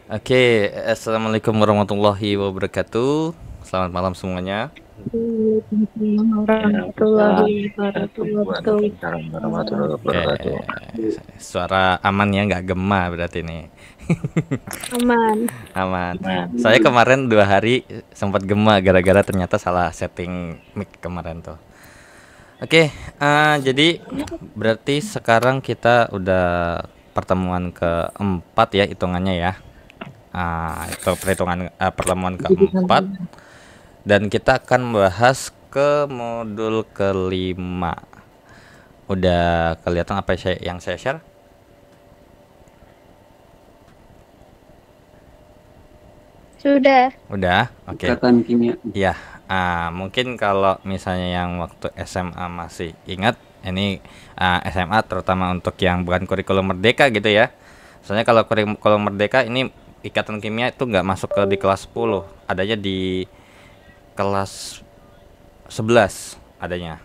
Oke, assalamualaikum warahmatullahi wabarakatuh. Selamat malam semuanya. Waalaikumsalam Waalaikumsalam warahmatullahi wabarakatuh. Waalaikumsalam warahmatullahi Oke, wabarakatuh. suara aman ya, nggak gema berarti nih. Aman. Aman. Nah, Saya kemarin 2 hari sempat gema gara-gara ternyata salah setting mic kemarin tuh. Oke, jadi berarti sekarang kita udah pertemuan keempat ya hitungannya ya. Itu perhitungan pertemuan keempat. Dan kita akan bahas ke modul kelima. Udah kelihatan apa yang saya share? Sudah. Udah, oke. ikatan kimia. Ya, mungkin kalau misalnya yang waktu SMA masih ingat, ini SMA terutama untuk yang bukan kurikulum merdeka gitu ya. Soalnya kalau kurikulum merdeka ini ikatan kimia itu nggak masuk ke di kelas 10, adanya di kelas 11 adanya.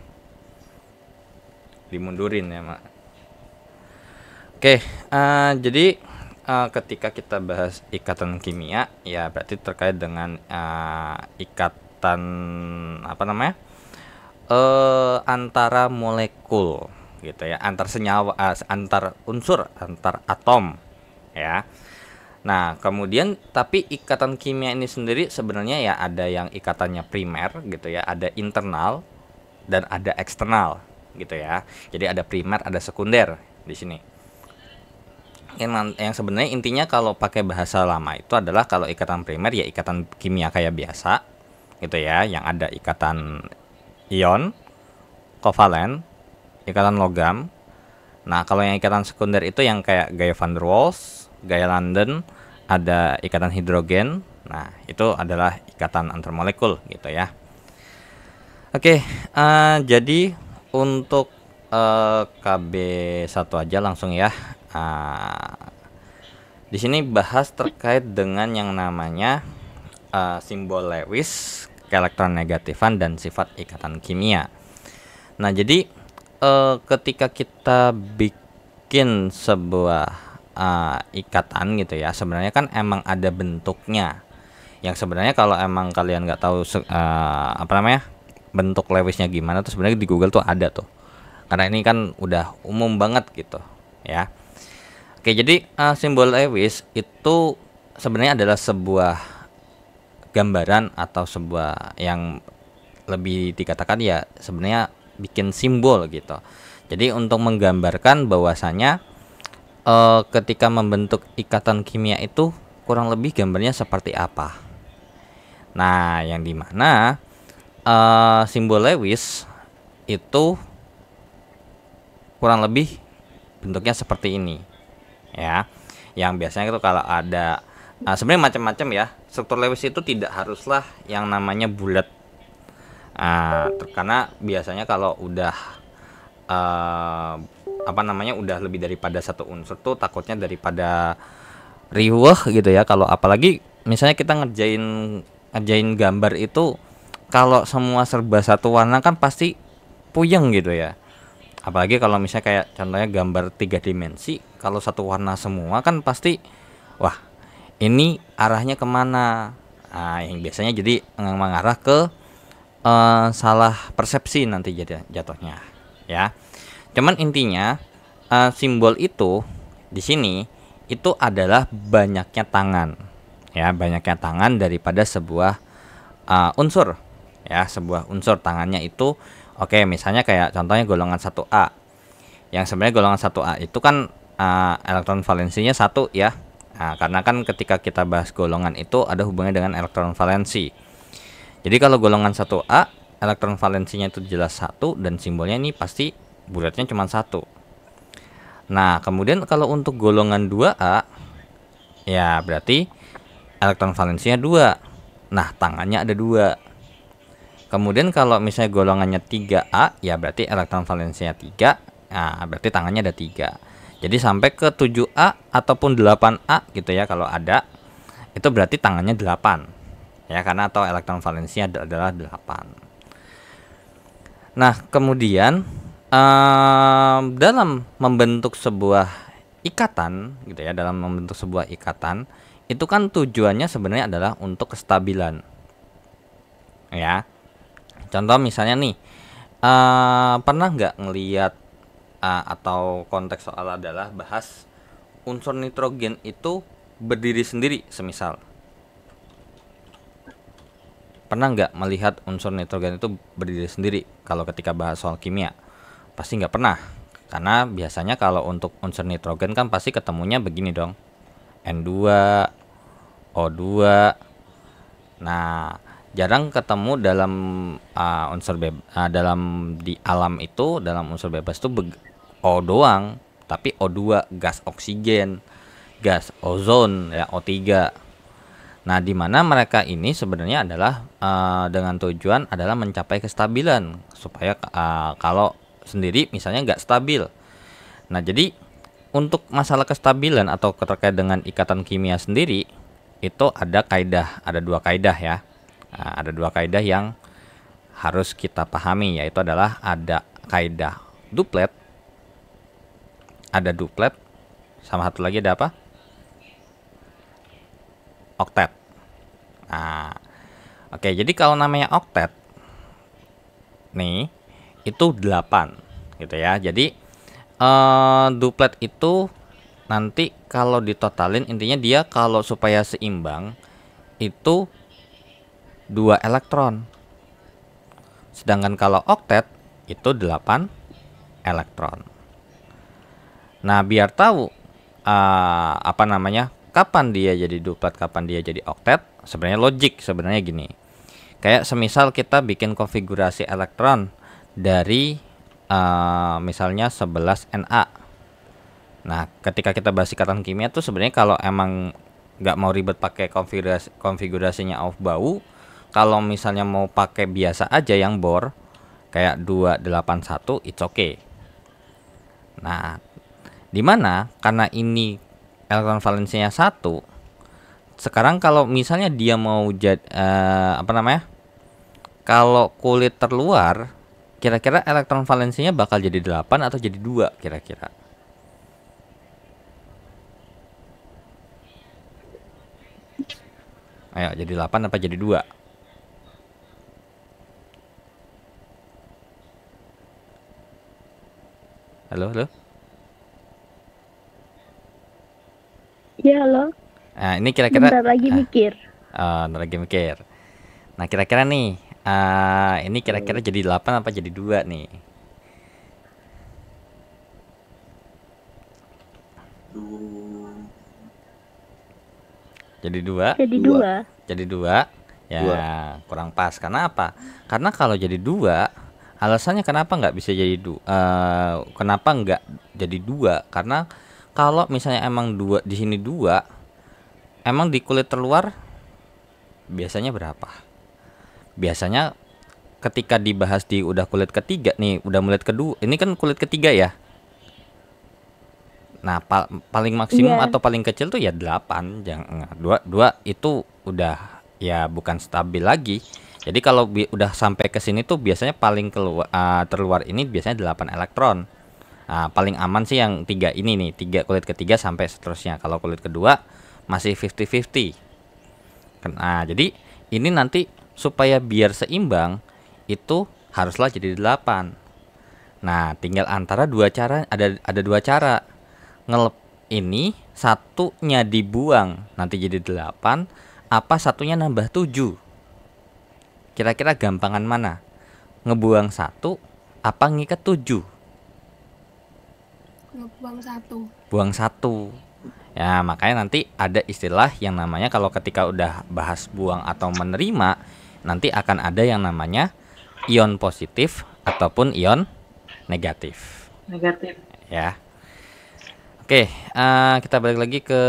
Dimundurin ya, Mak. Oke, jadi ketika kita bahas ikatan kimia, ya berarti terkait dengan ikatan apa namanya, antara molekul, gitu ya, antar senyawa, antar unsur, antar atom, ya. Nah, kemudian tapi ikatan kimia ini sendiri sebenarnya ya ada yang ikatannya primer, gitu ya, ada internal dan ada eksternal, gitu ya. Jadi ada primer, ada sekunder di sini. Yang sebenarnya intinya kalau pakai bahasa lama itu adalah kalau ikatan primer ya ikatan kimia kayak biasa gitu ya, yang ada ikatan ion, kovalen, ikatan logam. Nah, kalau yang ikatan sekunder itu yang kayak gaya van der Waals, gaya London, ada ikatan hidrogen. Nah, itu adalah ikatan antar molekul gitu ya. Oke, jadi untuk KB 1 aja langsung ya. Di sini bahas terkait dengan yang namanya simbol Lewis, keelektronegativan dan sifat ikatan kimia. Nah, jadi ketika kita bikin sebuah ikatan gitu ya, sebenarnya kan emang ada bentuknya. Yang sebenarnya kalau emang kalian nggak tahu apa namanya bentuk Lewisnya gimana tuh sebenarnya di Google tuh ada tuh. Karena ini kan udah umum banget gitu ya. Oke, jadi simbol Lewis itu sebenarnya adalah sebuah gambaran atau sebuah yang lebih dikatakan ya sebenarnya bikin simbol gitu. Jadi untuk menggambarkan bahwasanya ketika membentuk ikatan kimia itu kurang lebih gambarnya seperti apa. Nah, yang dimana simbol Lewis itu kurang lebih bentuknya seperti ini ya, yang biasanya itu kalau ada sebenarnya macam-macam ya. Struktur Lewis itu tidak haruslah yang namanya bulat, karena biasanya kalau udah apa namanya udah lebih daripada satu unsur tuh takutnya daripada riweh gitu ya. Kalau apalagi misalnya kita ngerjain ngerjain gambar itu kalau semua serba satu warna kan pasti puyeng gitu ya. Apalagi kalau misalnya kayak contohnya gambar 3 dimensi, kalau satu warna semua kan pasti wah ini arahnya kemana. Yang biasanya jadi mengarah ke salah persepsi nanti jadi jatuhnya ya. Cuman intinya simbol itu di sini itu adalah banyaknya tangan ya, banyaknya tangan daripada sebuah unsur ya. Sebuah unsur tangannya itu oke, misalnya kayak contohnya golongan 1A. Yang sebenarnya golongan 1A itu kan elektron valensinya 1 ya. Nah, karena kan ketika kita bahas golongan itu ada hubungannya dengan elektron valensi. Jadi kalau golongan 1A elektron valensinya itu jelas 1 dan simbolnya ini pasti bulatnya cuma 1. Nah, kemudian kalau untuk golongan 2A ya berarti elektron valensinya 2. Nah, tangannya ada 2. Kemudian kalau misalnya golongannya 3A ya berarti elektron valensinya 3. Nah, berarti tangannya ada 3. Jadi sampai ke 7A ataupun 8A gitu ya kalau ada. Itu berarti tangannya 8. Ya, karena atau elektron valensinya adalah 8. Nah, kemudian dalam membentuk sebuah ikatan gitu ya, dalam membentuk sebuah ikatan itu kan tujuannya sebenarnya adalah untuk kestabilan ya. Contoh misalnya nih, pernah nggak ngelihat atau konteks soal adalah bahas unsur nitrogen itu berdiri sendiri, semisal pernah nggak melihat unsur nitrogen itu berdiri sendiri kalau ketika bahas soal kimia? Pasti nggak pernah, karena biasanya kalau untuk unsur nitrogen kan pasti ketemunya begini dong, N2, O2. Nah, jarang ketemu dalam dalam di alam itu, dalam unsur bebas itu O doang, tapi O2 gas oksigen, gas ozon ya, O3. Nah, di mana mereka ini sebenarnya adalah dengan tujuan adalah mencapai kestabilan supaya kalau sendiri misalnya nggak stabil. Nah, jadi untuk masalah kestabilan atau terkait dengan ikatan kimia sendiri itu ada kaidah, ada dua kaidah ya. Nah, ada dua kaidah yang harus kita pahami, yaitu adalah ada kaidah duplet, sama satu lagi ada apa? Oktet. Nah, oke, jadi kalau namanya oktet nih itu 8 gitu ya. Jadi duplet itu nanti kalau ditotalin intinya dia kalau supaya seimbang itu 2 elektron. Sedangkan kalau oktet itu 8 elektron. Nah, biar tahu kapan dia jadi duplet, kapan dia jadi oktet, sebenarnya logik sebenarnya gini. Kayak semisal kita bikin konfigurasi elektron dari misalnya 11 Na. Nah, ketika kita bahas ikatan kimia tuh sebenarnya kalau emang nggak mau ribet pakai konfigurasinya auf bau, kalau misalnya mau pakai biasa aja yang bor kayak 281, it's okay. Nah, dimana karena ini elektron valensinya 1, sekarang kalau misalnya dia mau kalau kulit terluar, kira-kira elektron valensinya bakal jadi 8 atau jadi 2 kira-kira? Ayo, jadi 8 apa jadi 2? Halo, halo. Ya, halo. Nah, ini kira-kira Bentar lagi mikir. lagi mikir. Nah, kira-kira nih, ini kira-kira jadi 8 apa jadi 2 nih? Jadi 2? Jadi Dua. 2. Jadi 2. Ya, Dua. kurang pas. Karena apa? Karena kalau jadi 2, alasannya kenapa nggak bisa jadi kenapa nggak jadi 2? Karena kalau misalnya emang 2 di sini 2, emang di kulit terluar biasanya berapa? Biasanya ketika dibahas di udah kulit ketiga nih, udah kulit kedua, ini kan kulit ketiga ya. Nah, paling maksimum Iya. atau paling kecil tuh ya 8, jangan 2 itu udah ya bukan stabil lagi. Jadi kalau udah sampai ke sini tuh biasanya paling terluar ini biasanya 8 elektron. Nah, paling aman sih yang 3 ini nih, 3 kulit ketiga sampai seterusnya. Kalau kulit kedua masih 50-50. Nah, jadi ini nanti supaya biar seimbang itu haruslah jadi 8. Nah, tinggal antara dua cara, ada dua cara. Ini satunya dibuang nanti jadi 8, apa satunya nambah 7? Kira-kira gampangan mana? Ngebuang 1 apa ngikat 7? Ngebuang 1. Buang 1. Ya, makanya nanti ada istilah yang namanya kalau ketika udah bahas buang atau menerima, nanti akan ada yang namanya ion positif ataupun ion negatif. Negatif. Ya. Oke, kita balik lagi ke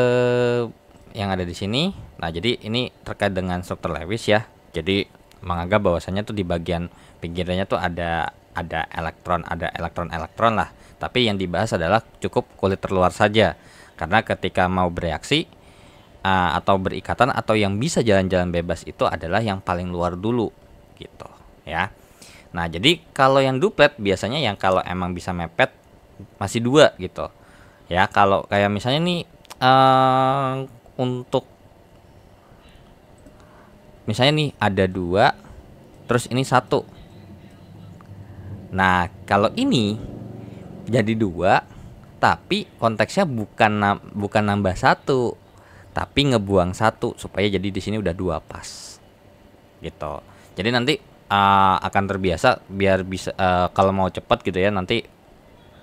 yang ada di sini. Nah, jadi ini terkait dengan struktur Lewis ya. Jadi menganggap bahwasanya tuh di bagian pinggirannya tuh ada elektron lah. Tapi yang dibahas adalah cukup kulit terluar saja. Karena ketika mau bereaksi atau berikatan atau yang bisa jalan-jalan bebas itu adalah yang paling luar dulu gitu ya. Nah, jadi kalau yang duplet biasanya yang kalau emang bisa mepet masih 2 gitu. Ya, kalau kayak misalnya nih untuk misalnya nih ada dua, terus ini satu. Nah, kalau ini jadi dua, tapi konteksnya bukan nambah satu, tapi ngebuang satu supaya jadi di sini udah dua pas, gitu. Jadi nanti akan terbiasa biar bisa kalau mau cepet gitu ya nanti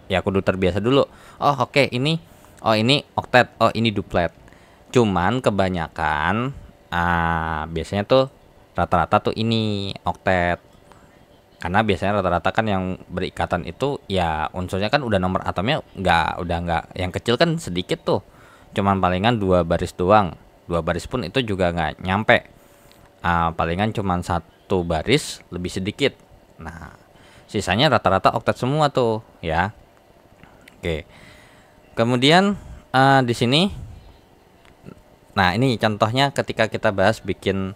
ya kudu terbiasa dulu. Oh oke, ini oktet, oh ini duplet. Cuman kebanyakan biasanya tuh rata-rata tuh ini oktet. Karena biasanya rata-rata kan yang berikatan itu ya unsurnya kan udah nomor atomnya nggak yang kecil kan sedikit tuh. Cuman palingan 2 baris doang. 2 baris pun itu juga nggak nyampe. Palingan cuman 1 baris lebih sedikit. Nah, sisanya rata-rata oktet semua tuh ya. Oke. Kemudian di sini, nah ini contohnya ketika kita bahas bikin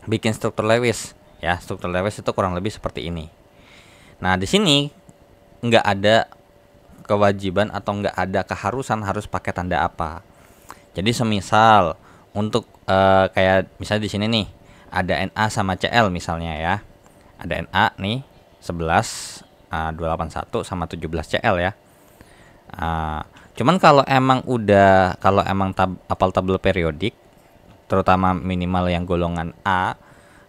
bikin struktur Lewis ya. Struktur Lewis itu kurang lebih seperti ini. Nah di sini nggak ada kewajiban atau nggak ada keharusan harus pakai tanda apa. Jadi semisal untuk kayak misalnya di sini nih ada Na sama Cl misalnya ya. Ada Na nih 11 281 sama 17 Cl ya. Cuman kalau emang apal tabel periodik, terutama minimal yang golongan A,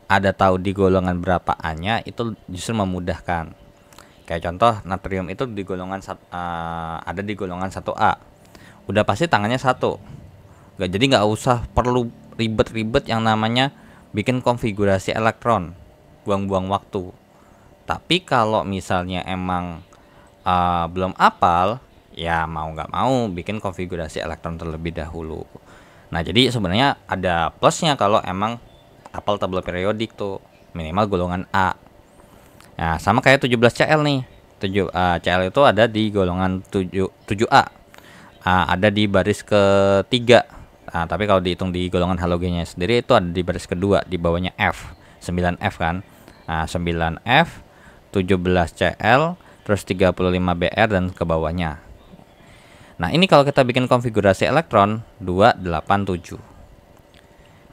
ada tahu di golongan berapa A-nya, itu justru memudahkan. Kayak contoh natrium itu di golongan ada di golongan 1A. Udah pasti tangannya 1. Jadi nggak usah perlu ribet-ribet yang namanya bikin konfigurasi elektron, buang-buang waktu. Tapi kalau misalnya emang belum apal, ya mau nggak mau bikin konfigurasi elektron terlebih dahulu. Nah jadi sebenarnya ada plusnya kalau emang apal tabel periodik tuh minimal golongan A. Nah sama kayak 17 Cl nih. Cl itu ada di golongan 7A. Ada di baris ketiga. Nah, tapi kalau dihitung di golongan halogennya sendiri itu ada di baris kedua, di bawahnya F. 9F kan. Nah 9F, 17 Cl, terus 35 Br dan ke bawahnya. Nah, ini kalau kita bikin konfigurasi elektron 287.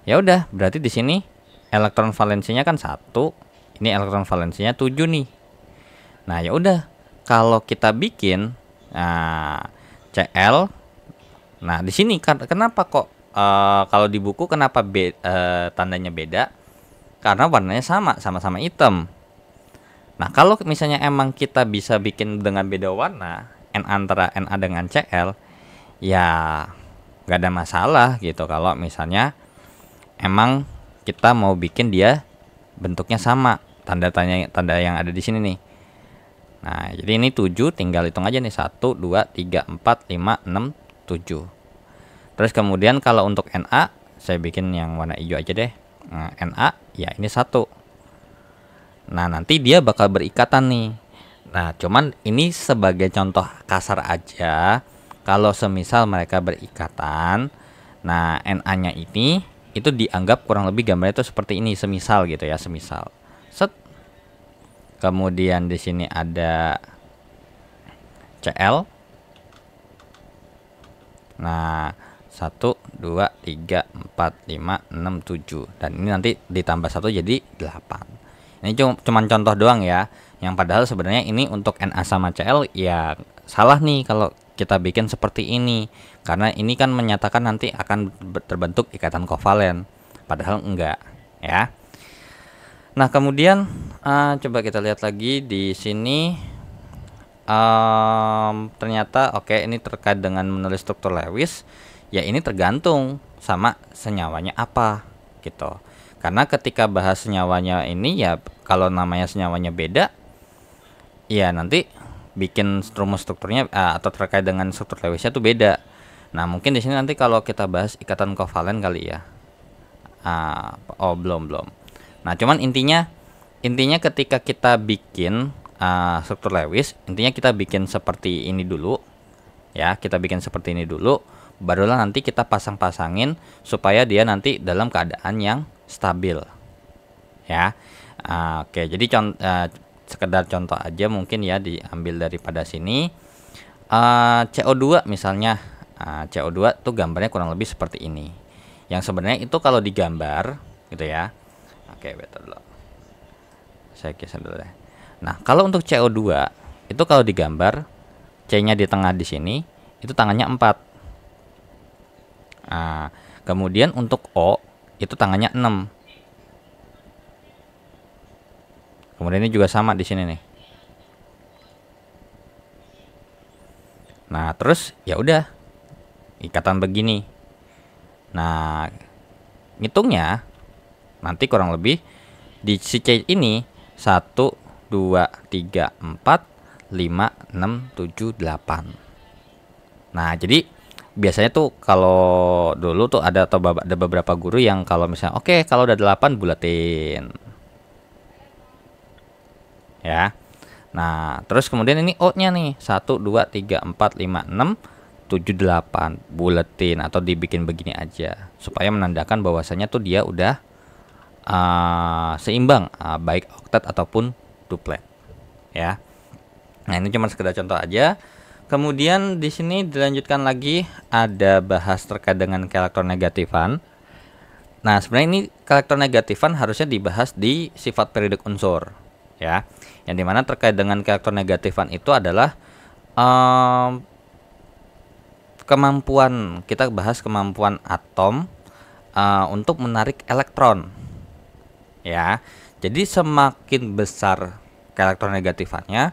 Ya udah, berarti di sini elektron valensinya kan 1. Ini elektron valensinya 7 nih. Nah, ya udah. Kalau kita bikin Cl, nah di sini kenapa kok kalau di buku kenapa tandanya beda? Karena warnanya sama-sama hitam. Nah, kalau misalnya emang kita bisa bikin dengan beda warna, antara Na dengan Cl, ya nggak ada masalah gitu. Kalau misalnya emang kita mau bikin dia bentuknya sama, tanda yang ada di sini nih. Nah, jadi ini 7, tinggal hitung aja nih 1, 2, 3, 4, 5, 6, 7. Terus kemudian kalau untuk Na, saya bikin yang warna hijau aja deh. Nah, Na, ya ini 1. Nah, nanti dia bakal berikatan nih. Nah, cuman ini sebagai contoh kasar aja. Kalau semisal mereka berikatan, nah Na-nya ini itu dianggap kurang lebih gambarnya itu seperti ini, semisal gitu ya, semisal. Set. Kemudian di sini ada Cl. Nah, 1, 2, 3, 4, 5, 6, 7. Dan ini nanti ditambah 1 jadi 8. Ini cuman contoh doang ya. Yang padahal sebenarnya ini untuk Na sama Cl ya salah nih kalau kita bikin seperti ini. Karena ini kan menyatakan nanti akan terbentuk ikatan kovalen. Padahal enggak ya. Nah kemudian coba kita lihat lagi di sini. Ternyata oke, ini terkait dengan menulis struktur Lewis. Ya ini tergantung sama senyawanya apa gitu. Karena ketika bahas senyawanya ini ya kalau namanya senyawanya beda, ya nanti bikin rumus strukturnya atau terkait dengan struktur Lewisnya tuh beda. Nah mungkin di sini nanti kalau kita bahas ikatan kovalen kali ya. Belum. Nah cuman intinya ketika kita bikin struktur Lewis, intinya kita bikin seperti ini dulu ya. Kita bikin seperti ini dulu, barulah nanti kita pasang-pasangin supaya dia nanti dalam keadaan yang stabil ya. Oke, jadi sekedar contoh aja mungkin ya, diambil daripada sini. CO2 misalnya. CO2 tuh gambarnya kurang lebih seperti ini. Yang sebenarnya itu kalau digambar gitu ya. Oke, betul dulu. Saya kisah dulu deh. Nah, kalau untuk CO2 itu kalau digambar C-nya di tengah di sini, itu tangannya 4. Kemudian untuk O itu tangannya 6. Kemudian ini juga sama di sini nih. Nah, terus ya udah ikatan begini. Nah, ngitungnya nanti kurang lebih di si C ini 1 2 3 4 5 6 7 8. Nah, jadi biasanya tuh kalau dulu tuh ada beberapa guru yang kalau misalnya oke, kalau udah 8 buletin. Ya. Nah, terus kemudian ini O-nya nih 1 2 3 4 5 6 7 8 buletin atau dibikin begini aja supaya menandakan bahwasanya tuh dia udah seimbang, baik oktet ataupun duplet. Ya. Nah, ini cuma sekedar contoh aja. Kemudian di sini dilanjutkan lagi ada bahas terkait dengan keelektronegatifan. Nah, sebenarnya ini keelektronegatifan harusnya dibahas di sifat periodik unsur, ya. Yang dimana terkait dengan keelektronegatifan itu adalah kemampuan, kita bahas kemampuan atom untuk menarik elektron, ya. Jadi semakin besar keelektronegatifannya,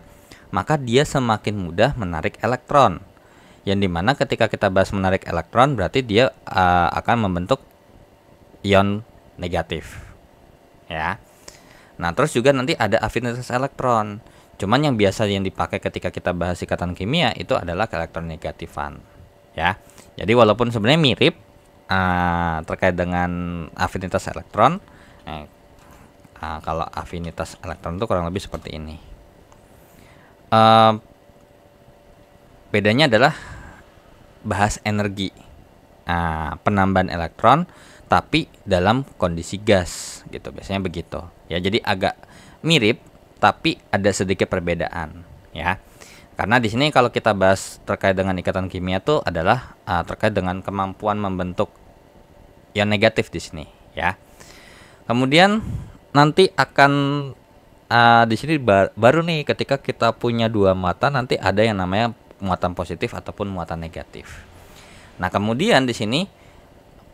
maka dia semakin mudah menarik elektron. Yang dimana ketika kita bahas menarik elektron berarti dia akan membentuk ion negatif, ya. Nah, terus juga nanti ada afinitas elektron. Cuman yang biasa yang dipakai ketika kita bahas ikatan kimia itu adalah keelektronegatifan, ya. Jadi walaupun sebenarnya mirip terkait dengan afinitas elektron, kalau afinitas elektron itu kurang lebih seperti ini. Bedanya adalah bahas energi, penambahan elektron tapi dalam kondisi gas gitu, biasanya begitu ya. Jadi agak mirip tapi ada sedikit perbedaan, ya. Karena di sini kalau kita bahas terkait dengan ikatan kimia itu adalah terkait dengan kemampuan membentuk ion negatif di sini, ya. Kemudian nanti akan di sini baru nih ketika kita punya dua muatan nanti ada yang namanya muatan positif ataupun muatan negatif. Nah, kemudian di sini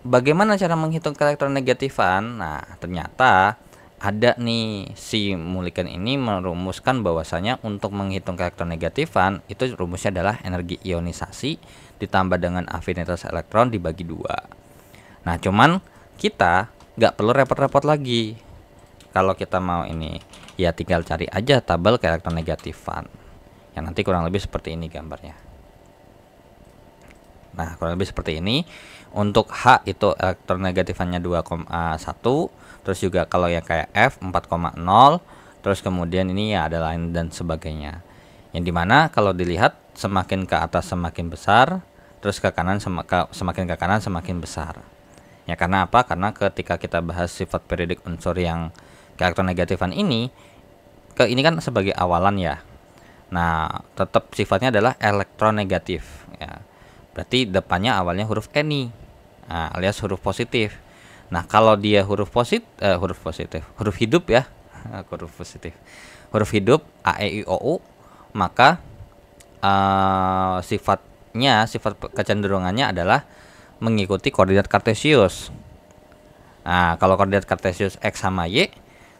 bagaimana cara menghitung keelektronegatifan? Nah, ternyata ada nih si Mulliken ini merumuskan bahwasanya untuk menghitung keelektronegatifan itu rumusnya adalah energi ionisasi ditambah dengan afinitas elektron dibagi 2. Nah, cuman kita nggak perlu repot-repot lagi. Kalau kita mau ini, ya tinggal cari aja tabel keelektronegatifan. Yang nanti kurang lebih seperti ini gambarnya. Nah, kurang lebih seperti ini. Untuk H itu elektronegatifannya 2,1. Terus juga kalau yang kayak F 4,0. Terus kemudian ini ya ada lain dan sebagainya. Yang dimana kalau dilihat semakin ke atas semakin besar. Terus ke kanan semakin ke kanan semakin besar. Ya, karena apa? Karena ketika kita bahas sifat periodik unsur yang keelektronegatifan ini kan sebagai awalan ya. Nah, tetap sifatnya adalah elektronegatif ya. Berarti depannya awalnya huruf Ni, alias huruf positif. Nah, kalau dia huruf hidup ya, huruf positif, huruf hidup A E I O U, maka sifat kecenderungannya adalah mengikuti koordinat kartesius. Nah, kalau koordinat kartesius X sama Y,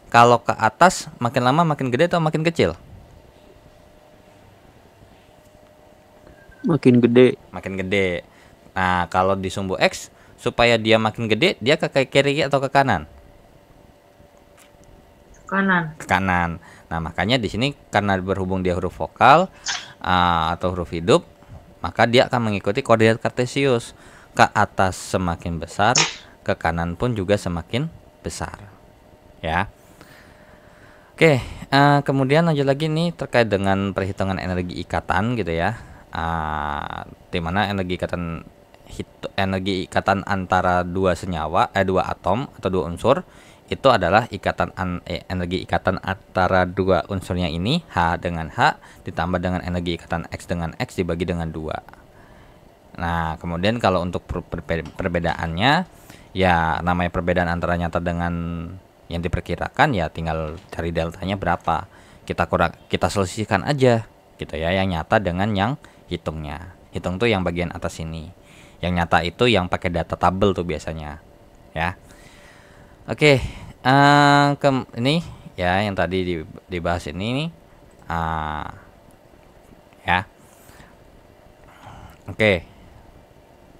kalau ke atas makin lama makin gede atau makin kecil? Makin gede. Makin gede. Nah, kalau di sumbu X supaya dia makin gede, dia ke kiri atau ke kanan? Kanan. Ke kanan. Nah, makanya di sini karena berhubung dia huruf vokal atau huruf hidup, maka dia akan mengikuti koordinat kartesius. Ke atas semakin besar, ke kanan pun juga semakin besar. Ya. Oke, kemudian lanjut lagi nih terkait dengan perhitungan energi ikatan gitu ya. Di mana energi ikatan antara dua senyawa, dua atom atau dua unsur itu adalah energi ikatan antara dua unsurnya ini, H dengan H ditambah dengan energi ikatan X dengan X dibagi dengan 2. Nah, kemudian kalau untuk perbedaannya, ya namanya perbedaan antara nyata dengan yang diperkirakan, ya tinggal cari deltanya berapa. Kita selisihkan aja gitu ya, yang nyata dengan yang hitungnya. Hitung tuh yang bagian atas ini. Yang nyata itu yang pakai data tabel tuh biasanya. Ya. Oke, ini ya yang tadi dibahas ini nih. Ya. Oke.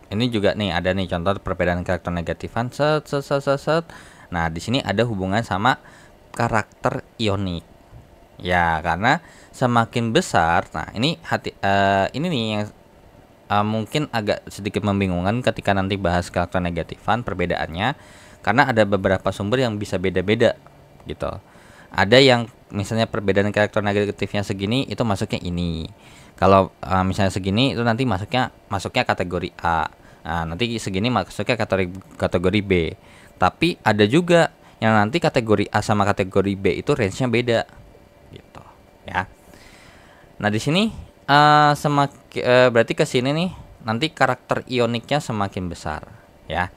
Ini juga nih ada nih contoh perbedaan karakter negatifan set. Nah, di sini ada hubungan sama karakter ionik. Ya, karena semakin besar, nah ini ini nih yang mungkin agak sedikit membingungkan ketika nanti bahas karakter negatifan perbedaannya, karena ada beberapa sumber yang bisa beda-beda gitu. Ada yang misalnya perbedaan karakter negatifnya segini itu masuknya ini. Kalau misalnya segini itu nanti masuknya kategori A. Nah, nanti segini masuknya kategori B. Tapi ada juga yang nanti kategori A sama kategori B itu range-nya beda gitu ya. Nah, di sini berarti ke sini nih nanti karakter ioniknya semakin besar ya.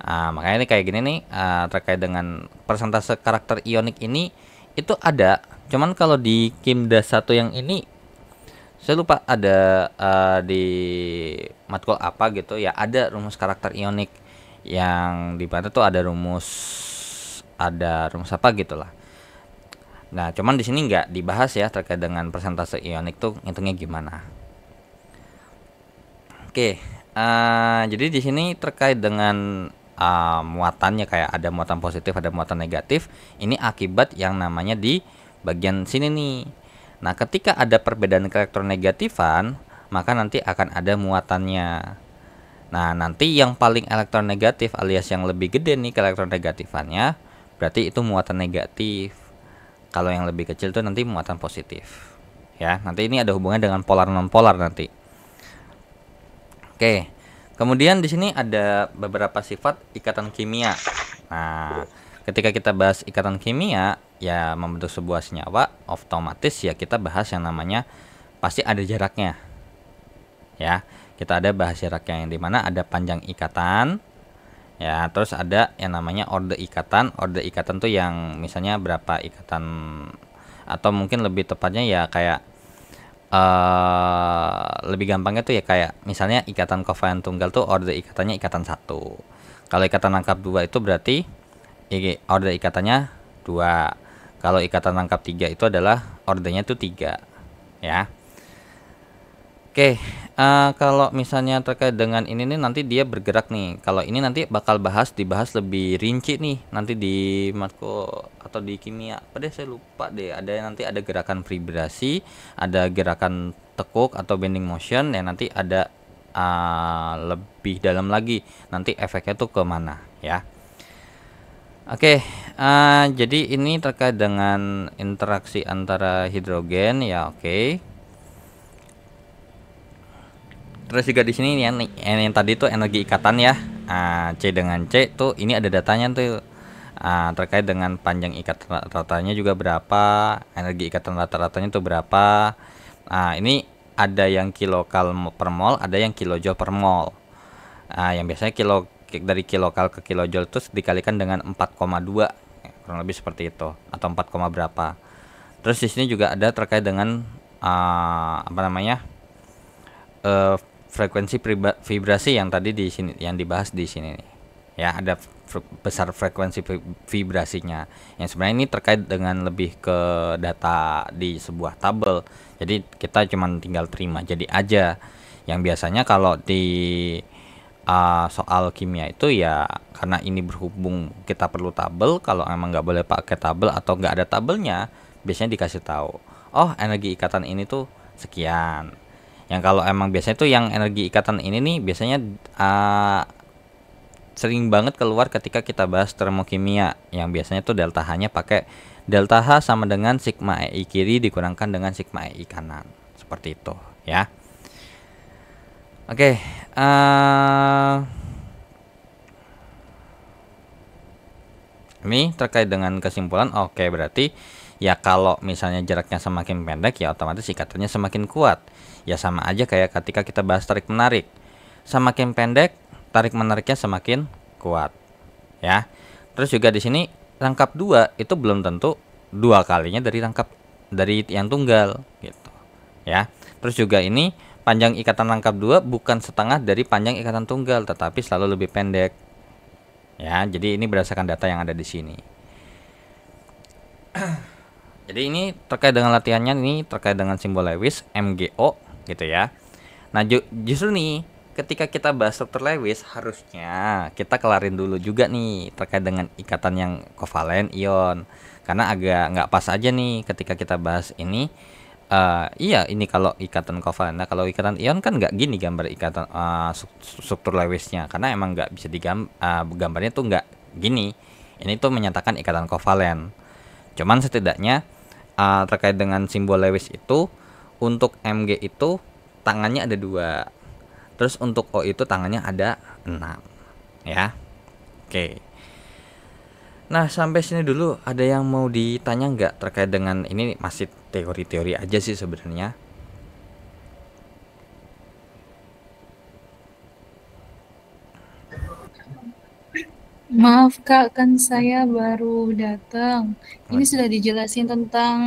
Makanya ini kayak gini nih, terkait dengan persentase karakter ionik ini itu ada. Cuman kalau di Kimda 1 yang ini saya lupa ada di matkul apa gitu ya, ada rumus karakter ionik yang di mana tuh ada rumus apa gitulah. Nah, cuman di sini nggak dibahas ya terkait dengan persentase ionik tuh ngitungnya gimana. Oke, jadi di sini terkait dengan muatannya, kayak ada muatan positif, ada muatan negatif. Ini akibat yang namanya di bagian sini nih. Nah, ketika ada perbedaan karakter negatifan, maka nanti akan ada muatannya. Nah, nanti yang paling elektronegatif alias yang lebih gede nih karakter negatifannya, berarti itu muatan negatif. Kalau yang lebih kecil itu nanti muatan positif. Ya, nanti ini ada hubungannya dengan polar non polar nanti. Oke. Kemudian di sini ada beberapa sifat ikatan kimia. Nah, ketika kita bahas ikatan kimia, ya membentuk sebuah senyawa, otomatis ya kita bahas yang namanya pasti ada jaraknya. Ya, kita ada bahas jaraknya yang dimana ada panjang ikatan. Ya, terus ada yang namanya orde ikatan. Orde ikatan tuh yang misalnya berapa ikatan, atau mungkin lebih tepatnya ya kayak lebih gampangnya tuh ya kayak misalnya ikatan kovalen tunggal tuh orde ikatannya ikatan 1. Kalau ikatan rangkap 2 itu berarti orde ikatannya 2. Kalau ikatan rangkap 3 itu adalah ordenya tuh 3 ya. Oke, kalau misalnya terkait dengan ini nih nanti dia bergerak nih. Kalau ini nanti bakal dibahas lebih rinci nih nanti di matkul atau di kimia. Apa deh saya lupa deh. Nanti ada gerakan vibrasi, ada gerakan tekuk atau bending motion, ya nanti ada lebih dalam lagi nanti efeknya tuh ke mana ya. Oke, jadi ini terkait dengan interaksi antara hidrogen ya. Oke. Terus juga di sini yang tadi tuh energi ikatan ya, C dengan C tuh ini ada datanya tuh, terkait dengan panjang ikatan rata-ratanya juga berapa, energi ikatan rata-ratanya tuh berapa. Nah, ini ada yang kilokal per mol, ada yang kilojoule per mol. Yang biasanya dari kilokal ke kilojoule itu dikalikan dengan 4,2 ya, kurang lebih seperti itu, atau 4, berapa. Terus di sini juga ada terkait dengan apa namanya, frekuensi vibrasi yang tadi di sini yang dibahas di sini nih. Ya, ada besar frekuensi vibrasinya. Yang sebenarnya ini terkait dengan lebih ke data di sebuah tabel. Jadi kita cuman tinggal terima jadi aja. Yang biasanya kalau di soal kimia itu ya karena ini berhubung kita perlu tabel, kalau emang nggak boleh pakai tabel atau nggak ada tabelnya, biasanya dikasih tahu. Oh, energi ikatan ini tuh sekian. Yang kalau emang biasanya tuh yang energi ikatan ini nih biasanya sering banget keluar ketika kita bahas termokimia, yang biasanya tuh delta H-nya pakai delta H sama dengan sigma EI kiri dikurangkan dengan sigma EI kanan. Seperti itu ya. Oke, Ini terkait dengan kesimpulan. Oke, berarti ya kalau misalnya jaraknya semakin pendek ya otomatis ikatannya semakin kuat. Ya sama aja kayak ketika kita bahas tarik menarik. Semakin pendek, tarik menariknya semakin kuat. Ya. Terus juga di sini rangkap dua itu belum tentu dua kalinya dari yang tunggal gitu. Ya. Terus juga ini panjang ikatan rangkap dua bukan setengah dari panjang ikatan tunggal tetapi selalu lebih pendek. Ya, jadi ini berdasarkan data yang ada di sini. Jadi ini terkait dengan latihannya, ini terkait dengan simbol Lewis MGO gitu ya. Nah, justru nih ketika kita bahas struktur Lewis harusnya kita kelarin dulu juga nih terkait dengan ikatan yang kovalen ion. Karena agak nggak pas aja nih ketika kita bahas ini. Iya, ini kalau ikatan kovalen. Nah, kalau ikatan ion kan nggak gini gambar ikatan struktur Lewisnya, karena emang nggak bisa gambarnya tuh nggak gini. Ini tuh menyatakan ikatan kovalen. Cuman setidaknya terkait dengan simbol Lewis itu untuk Mg itu tangannya ada 2. Terus untuk O itu tangannya ada 6. Ya. Oke. Nah, sampai sini dulu ada yang mau ditanya nggak terkait dengan ini? Masih teori-teori aja sih sebenarnya. Maaf Kak, kan saya baru datang. Ini sudah dijelasin tentang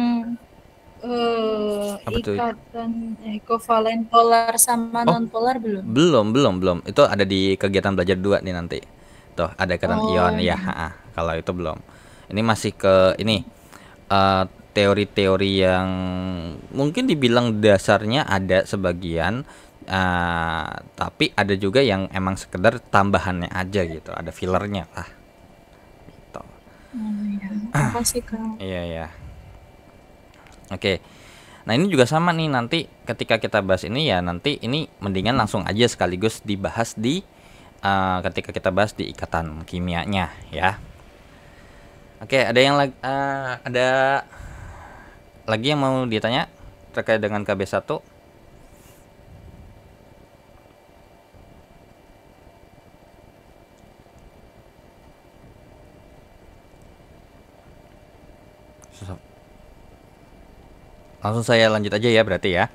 Apa tuh? ikatan kovalen polar sama Oh, non-polar belum? belum. Itu ada di kegiatan belajar 2 nih nanti. Tuh, ada ikatan ion ya, iya. kalau itu belum. Ini masih ke ini eh, teori-teori yang mungkin dibilang dasarnya ada sebagian, tapi ada juga yang emang sekedar tambahannya aja gitu, ada fillernya lah gitu. Iya. Makasih Kak. Iya ya. Oke. Nah, ini juga sama nih, nanti ketika kita bahas ini ya nanti ini mendingan langsung aja sekaligus dibahas di ketika kita bahas di ikatan kimianya ya. Oke, ada lagi yang mau ditanya terkait dengan KB1? Langsung saya lanjut aja ya berarti ya.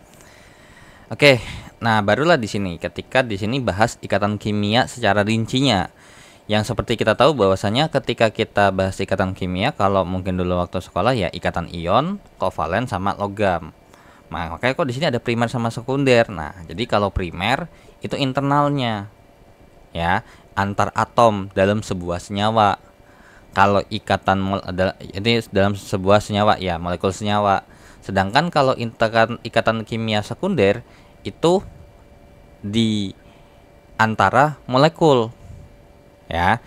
Oke, nah barulah di sini ketika di sini bahas ikatan kimia secara rincinya. Yang seperti kita tahu bahwasanya ketika kita bahas ikatan kimia, kalau mungkin dulu waktu sekolah ya ikatan ion, kovalen sama logam. Nah, makanya kok di sini ada primer sama sekunder. Nah, jadi kalau primer itu internalnya ya, antar atom dalam sebuah senyawa. Kalau ini dalam sebuah senyawa ya, molekul senyawa. Sedangkan kalau ikatan kimia sekunder itu di antara molekul ya.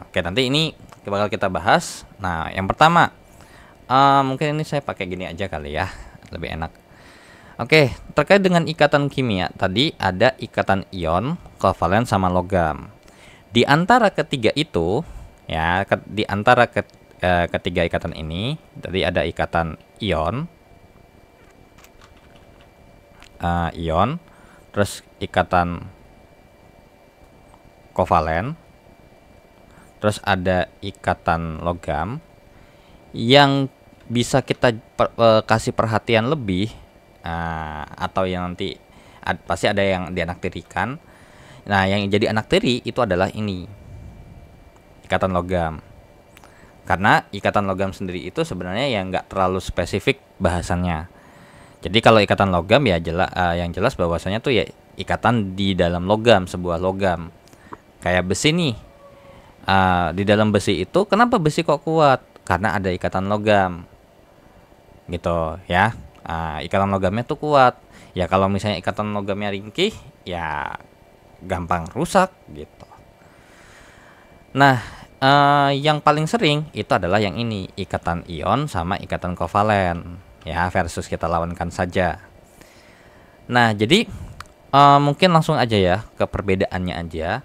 Oke, nanti ini bakal kita bahas. Nah, yang pertama mungkin ini saya pakai gini aja kali ya, lebih enak. Oke, terkait dengan ikatan kimia tadi ada ikatan ion, kovalen sama logam. Di antara ketiga itu ya, di antara ketiga ikatan ini tadi ada ikatan ion, terus ikatan kovalen, terus ada ikatan logam yang bisa kita kasih perhatian lebih, atau yang nanti pasti ada yang dianaktirikan. Nah, yang jadi anaktiri itu adalah ini ikatan logam, karena ikatan logam sendiri itu sebenarnya yang nggak terlalu spesifik bahasannya. Jadi kalau ikatan logam ya yang jelas bahwasanya tuh ya ikatan di dalam logam, sebuah logam. Kayak besi nih, di dalam besi itu kenapa besi kok kuat? Karena ada ikatan logam gitu ya. Ikatan logamnya tuh kuat ya. Kalau misalnya ikatan logamnya ringkih ya gampang rusak gitu. Nah, yang paling sering itu adalah yang ini, ikatan ion sama ikatan kovalen ya, versus kita lawankan saja. Nah, jadi mungkin langsung aja ya ke perbedaannya aja.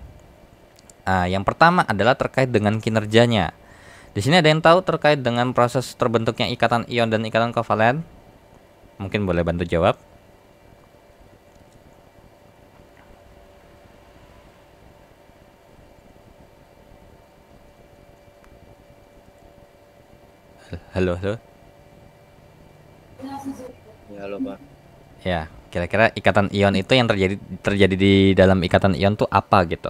Yang pertama adalah terkait dengan kinerjanya. Di sini ada yang tahu terkait dengan proses terbentuknya ikatan ion dan ikatan kovalen? Mungkin boleh bantu jawab. Halo, halo. Ya halo Pak. Ya, kira-kira ikatan ion itu yang terjadi di dalam ikatan ion tuh apa gitu?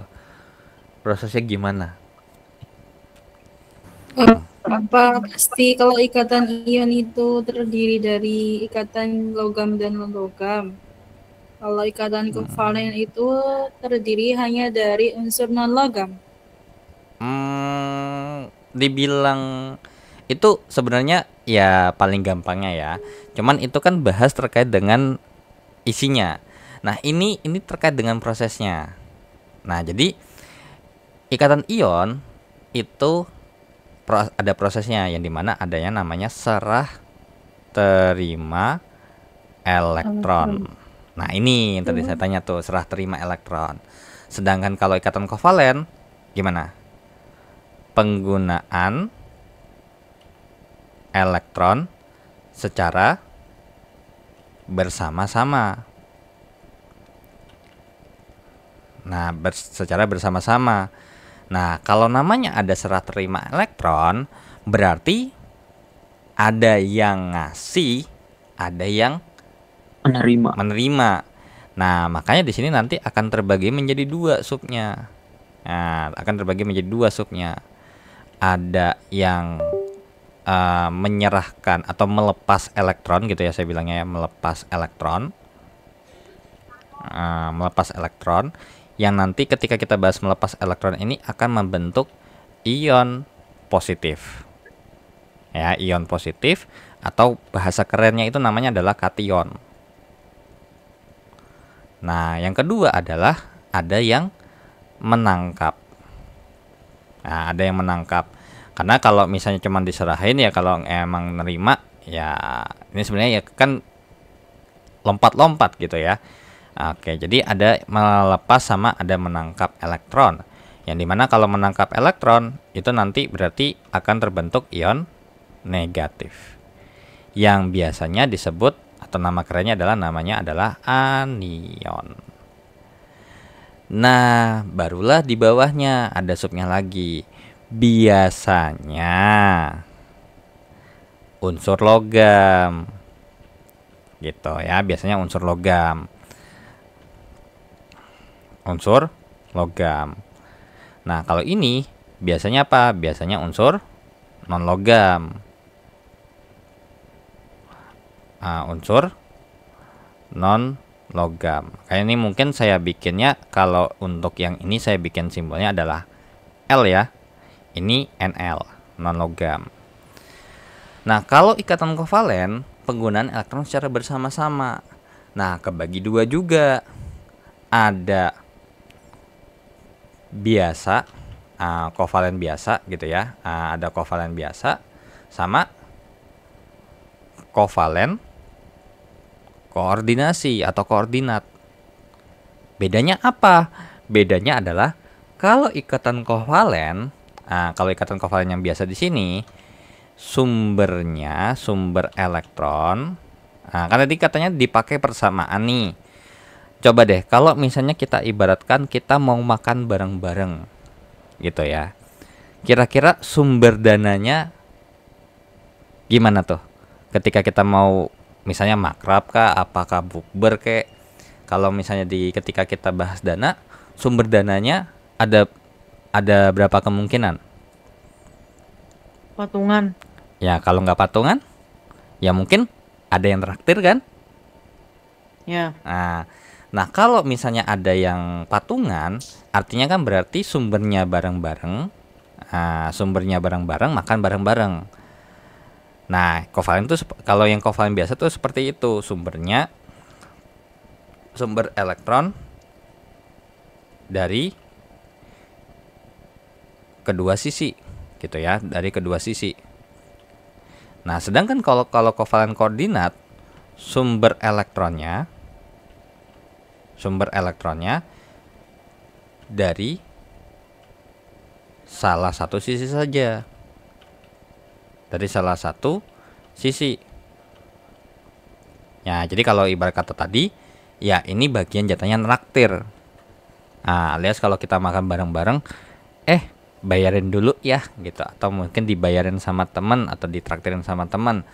Prosesnya gimana? Apa pasti kalau ikatan ion itu terdiri dari ikatan logam dan non-logam. Kalau ikatan kovalen itu terdiri hanya dari unsur non-logam. Dibilang itu sebenarnya ya paling gampangnya ya. Cuman itu kan bahas terkait dengan isinya. Nah, ini terkait dengan prosesnya. Nah, jadi ikatan ion itu ada prosesnya yang dimana adanya namanya serah terima elektron. Nah, ini yang tadi saya tanya tuh, serah terima elektron. Sedangkan kalau ikatan kovalen gimana? Penggunaan elektron secara bersama-sama. Nah, secara bersama-sama. Nah, kalau namanya ada serah terima elektron, berarti ada yang ngasih, ada yang menerima. Nah, makanya di sini nanti akan terbagi menjadi dua subnya. Nah, akan terbagi menjadi dua subnya. Ada yang menyerahkan atau melepas elektron gitu ya, saya bilangnya ya, melepas elektron. Melepas elektron yang nanti ketika kita bahas melepas elektron ini akan membentuk ion positif. Ya, ion positif atau bahasa kerennya itu namanya adalah kation. Nah, yang kedua adalah ada yang menangkap. Nah, ada yang menangkap. Karena kalau misalnya cuma diserahin ya, kalau emang nerima ya ini sebenarnya ya kan lompat-lompat gitu ya. Oke, jadi ada melepas sama ada menangkap elektron. Yang dimana kalau menangkap elektron itu nanti berarti akan terbentuk ion negatif. Yang biasanya disebut atau nama kerennya namanya adalah anion. Nah, barulah di bawahnya ada subnya lagi. Biasanya unsur logam. Gitu ya, biasanya unsur logam. Unsur logam. Nah, kalau ini biasanya apa? Biasanya unsur non logam. Unsur non logam. Kayak ini mungkin saya bikinnya, kalau untuk yang ini saya bikin simbolnya adalah L ya. Ini NL, non logam. Nah, kalau ikatan kovalen penggunaan elektron secara bersama-sama. Nah, kebagi dua juga. Ada biasa, kovalen biasa gitu ya. Ada kovalen biasa sama kovalen koordinasi atau koordinat. Bedanya apa? Bedanya adalah kalau ikatan kovalen, kalau ikatan kovalen yang biasa di sini sumbernya sumber elektron. Kan tadi katanya dipakai persamaan nih. Coba deh kalau misalnya kita ibaratkan kita mau makan bareng-bareng gitu ya. Kira-kira sumber dananya gimana tuh? Ketika kita mau misalnya makrab kah, apakah bukber kek? Kalau misalnya ketika kita bahas dana, sumber dananya ada berapa kemungkinan? Patungan. Ya, kalau nggak patungan, ya mungkin ada yang traktir kan? Ya. Nah, kalau misalnya ada yang patungan, artinya kan berarti sumbernya bareng-bareng. Sumbernya bareng-bareng, makan bareng-bareng. Nah, kovalen itu kalau yang kovalen biasa tuh seperti itu, sumber elektron dari kedua sisi gitu ya, dari kedua sisi. Nah, sedangkan kalau kovalen koordinat sumber elektronnya dari salah satu sisi saja. Dari salah satu sisi. Ya, jadi kalau ibarat kata tadi, ya ini bagian jatahnya traktir. Alias kalau kita makan bareng-bareng, bayarin dulu ya gitu, atau mungkin dibayarin sama teman atau ditraktirin sama teman.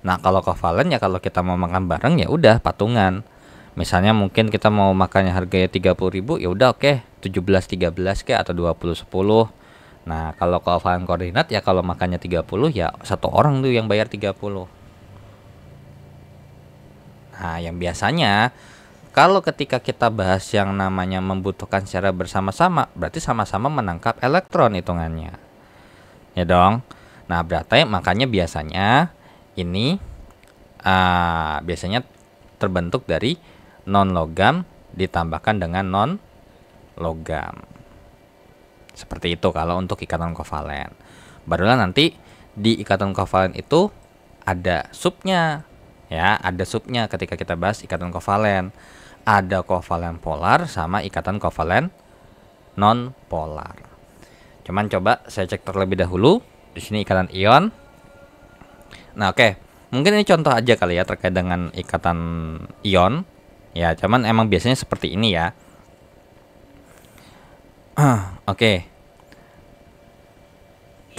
Nah kalau kovalen ya kalau kita mau makan bareng ya udah patungan. Misalnya mungkin kita mau makannya harganya 30.000, ya udah oke 17-13 ke atau 20-10. Nah kalau kovalen koordinat ya kalau makannya 30 ya satu orang tuh yang bayar 30. Nah yang biasanya kalau ketika kita bahas yang namanya membutuhkan secara bersama-sama, berarti sama-sama menangkap elektron hitungannya. Ya dong. Nah, berarti makanya biasanya ini biasanya terbentuk dari non logam ditambahkan dengan non logam. Seperti itu kalau untuk ikatan kovalen. Barulah nanti di ikatan kovalen itu ada subnya. Ya, ada subnya ketika kita bahas ikatan kovalen. Ada kovalen polar sama ikatan kovalen non polar. Cuman coba saya cek terlebih dahulu. Di sini ikatan ion. Nah, oke. Mungkin ini contoh aja kali ya terkait dengan ikatan ion. Ya, cuman emang biasanya seperti ini ya. Oke.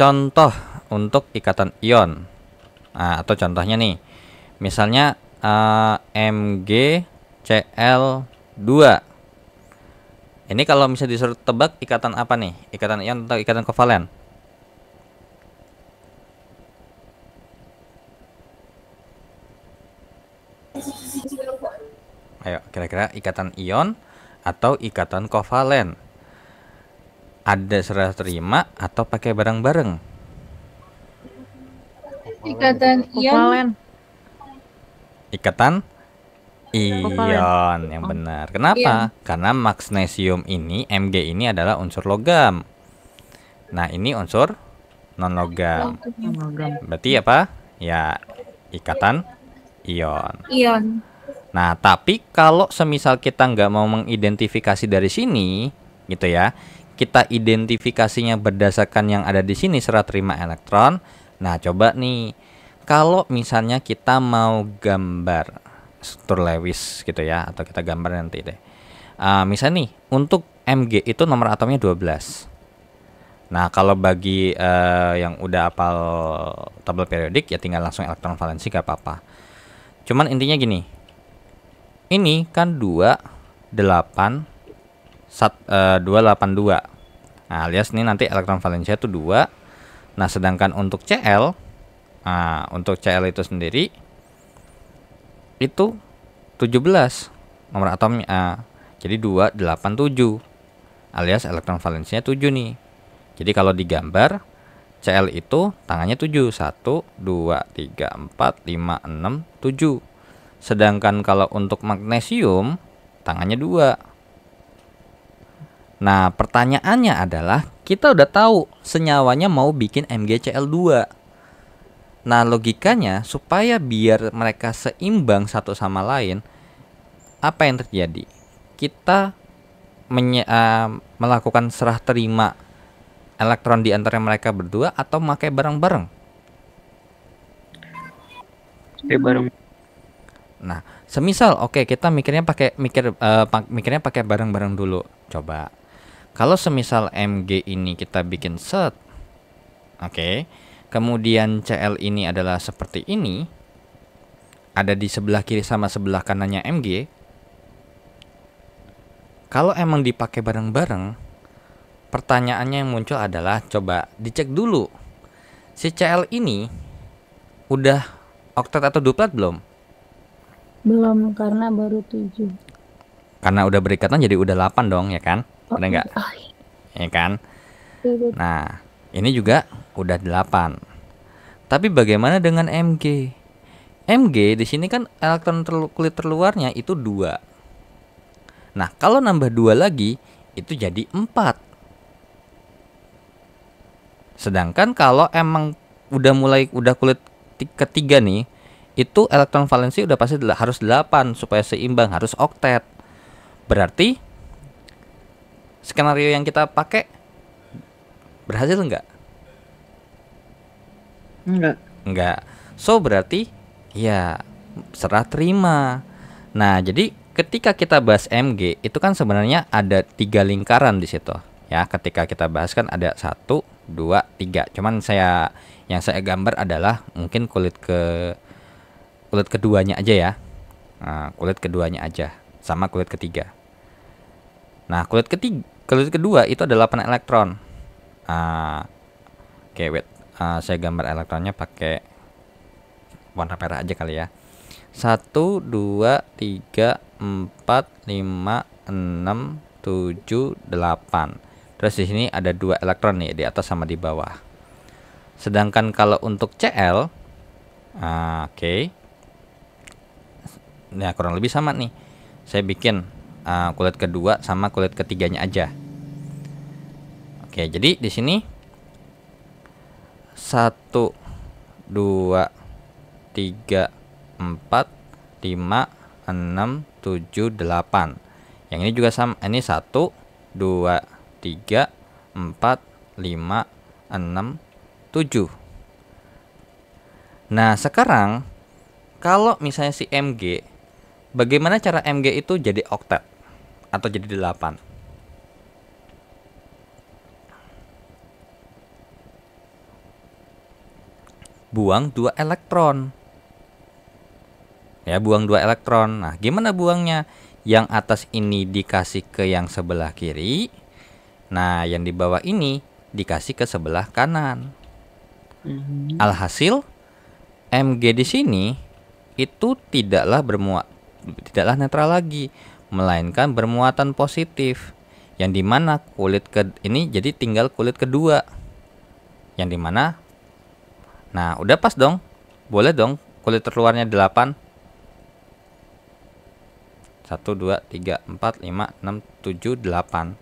Contoh untuk ikatan ion. Nah, atau contohnya nih. Misalnya MgCl2. Ini kalau misalnya disuruh tebak ikatan apa nih? Ikatan ion atau ikatan kovalen? Ayo, kira-kira ikatan ion atau ikatan kovalen? Ada serah terima atau pakai bareng-bareng? Ikatan ion. Kovalen. Ikatan Kovalen. ion yang benar. Kenapa? Karena magnesium ini, Mg ini adalah unsur logam. Nah, ini unsur non logam. Logam. Berarti apa? Ya, ikatan ion. Ion. Nah, tapi kalau semisal kita nggak mau mengidentifikasi dari sini, gitu ya, kita identifikasinya berdasarkan yang ada di sini serah terima elektron. Nah, coba nih, kalau misalnya kita mau gambar struktur Lewis gitu ya, atau kita gambar nanti deh. Misalnya nih, untuk Mg itu nomor atomnya 12. Nah, kalau bagi yang udah hafal tabel periodik ya tinggal langsung elektron valensi gak apa-apa. Cuman intinya gini. Ini kan 282. Nah, alias ini nanti elektron valensinya itu 2. Nah, sedangkan untuk Cl, untuk Cl itu sendiri itu 17 nomor atomnya. Jadi 287. Alias elektron valensinya 7 nih. Jadi kalau digambar Cl itu tangannya 7. 1 2 3 4 5 6 7. Sedangkan kalau untuk magnesium tangannya 2. Nah, pertanyaannya adalah kita udah tahu senyawanya mau bikin MgCl2. Nah, logikanya supaya biar mereka seimbang satu sama lain, apa yang terjadi? Kita melakukan serah terima elektron di antara mereka berdua atau pakai bareng-bareng? Bareng. Nah, semisal oke, kita mikirnya pakai bareng-bareng dulu. Coba. Kalau semisal Mg ini kita bikin set. Oke. Kemudian Cl ini adalah seperti ini. Ada di sebelah kiri sama sebelah kanannya Mg. Kalau emang dipakai bareng-bareng, pertanyaannya yang muncul adalah coba dicek dulu. Si Cl ini udah oktet atau duplet belum? Belum, karena baru 7. Karena udah berikatan jadi udah 8 dong, ya kan? Oh, Ada nggak? oh, Ya kan? iya. Nah, ini juga udah 8. Tapi bagaimana dengan Mg? Mg di sini kan elektron kulit terluarnya itu 2. Nah, kalau nambah 2 lagi itu jadi 4. Sedangkan kalau emang udah kulit ketiga nih, itu elektron valensi udah pasti harus 8 supaya seimbang, harus oktet. Berarti skenario yang kita pakai berhasil enggak? Enggak. So berarti ya serah terima. Nah, jadi ketika kita bahas Mg itu kan sebenarnya ada 3 lingkaran di situ. Ya, ketika kita bahas kan ada 1, 2, 3. Cuman yang saya gambar adalah mungkin kulit keduanya aja ya. Nah, kulit keduanya aja sama kulit ketiga. Nah, kulit kedua itu ada 8 elektron. Oke, wait. Saya gambar elektronnya pakai warna merah aja kali ya. 1, 2, 3, 4, 5, 6, 7, 8. Terus di sini ada 2 elektron nih di atas sama di bawah. Sedangkan kalau untuk Cl, oke. Nah, kurang lebih sama nih. Saya bikin kulit kedua sama kulit ketiganya aja. Oke, jadi di sini 1, 2, 3, 4, 5, 6, 7, 8. Yang ini juga sama. Ini 1, 2, 3, 4, 5, 6, 7. Nah, sekarang kalau misalnya si Mg, bagaimana cara Mg itu jadi oktet atau jadi 8? Buang 2 elektron. Ya, buang 2 elektron. Nah, gimana buangnya? Yang atas ini dikasih ke yang sebelah kiri. Nah, yang di bawah ini dikasih ke sebelah kanan. Alhasil Mg di sini itu tidaklah netral lagi, melainkan bermuatan positif. Yang dimana ini jadi tinggal kulit kedua. Yang dimana, nah udah pas dong, boleh dong kulit terluarnya 8. 1, 2, 3, 4, 5, 6, 7, 8.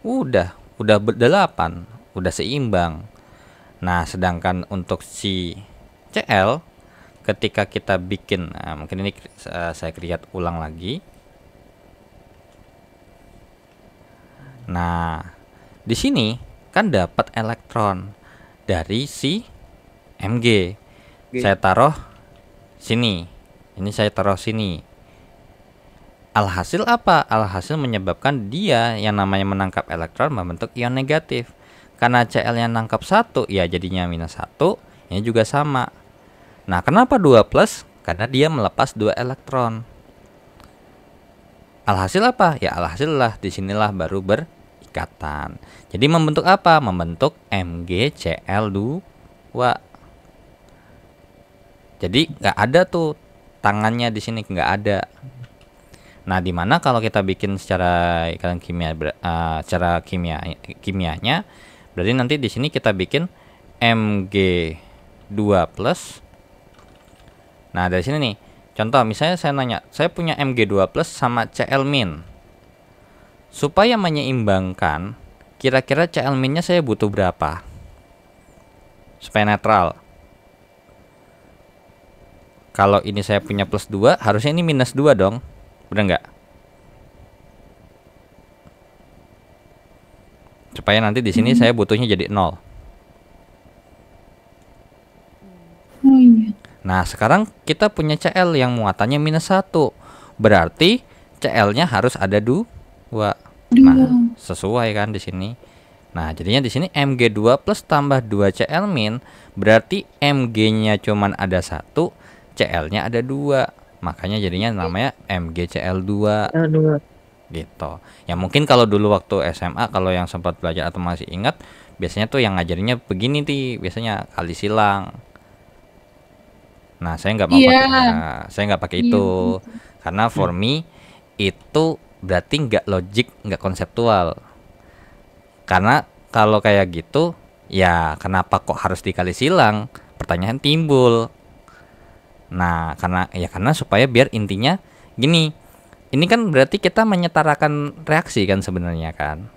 Udah 8, udah seimbang. Nah, sedangkan untuk si Cl, ketika kita bikin, mungkin ini saya create ulang lagi. Nah, di sini kan dapat elektron dari si Mg. Saya taruh sini. Ini saya taruh sini. Alhasil apa? Alhasil menyebabkan dia yang namanya menangkap elektron membentuk ion negatif. Karena Cl-nya nangkap 1, ya jadinya -1. Ini juga sama. Nah, kenapa 2+? Karena dia melepas 2 elektron. Alhasil apa? Ya alhasil lah disinilah baru berikatan. Jadi membentuk apa? Membentuk MgCl2. Jadi nggak ada tuh tangannya di sini, nggak ada. Nah, dimana kalau kita bikin secara ikatan kimia, secara kimianya, berarti nanti di sini kita bikin Mg2+. Nah, dari sini nih, contoh misalnya saya nanya, saya punya Mg2+ sama Cl-. Supaya menyeimbangkan, kira-kira Cl-nya saya butuh berapa? Supaya netral. Kalau ini saya punya +2, harusnya ini -2 dong. Bener nggak? Supaya nanti di sini saya butuhnya jadi 0. Nah, sekarang kita punya Cl yang muatannya -1. Berarti Cl-nya harus ada 2. Nah, sesuai kan di sini. Nah, jadinya di sini Mg2+ tambah 2 Cl-, berarti Mg-nya cuman ada 1, Cl-nya ada 2. Makanya jadinya namanya MgCl2 gitu. Ya mungkin kalau dulu waktu SMA, kalau yang sempat belajar atau masih ingat, biasanya tuh yang ngajarinnya begini nih, biasanya kali silang. Nah, saya nggak mau pakai itu, karena for me itu berarti nggak logik, nggak konseptual. Karena kalau kayak gitu, ya kenapa kok harus dikali silang? Pertanyaan timbul. Nah, karena supaya biar intinya gini. Ini kan berarti kita menyetarakan reaksi kan sebenarnya kan.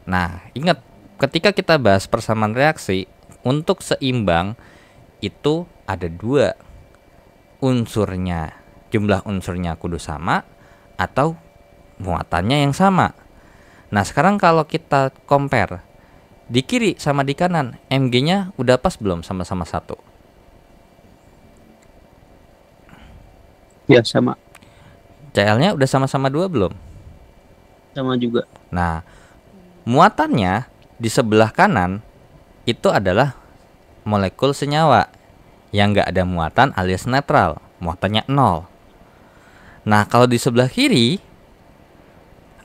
Nah, ingat ketika kita bahas persamaan reaksi, untuk seimbang itu ada 2 unsurnya. Jumlah unsurnya kudu sama atau muatannya yang sama. Nah, sekarang kalau kita compare di kiri sama di kanan, Mg-nya udah pas belum sama-sama 1? Ya, sama. Cl-nya udah sama-sama 2 belum? Sama juga. Nah, Muatannya di sebelah kanan itu adalah molekul senyawa yang nggak ada muatan alias netral, muatannya 0. Nah, kalau di sebelah kiri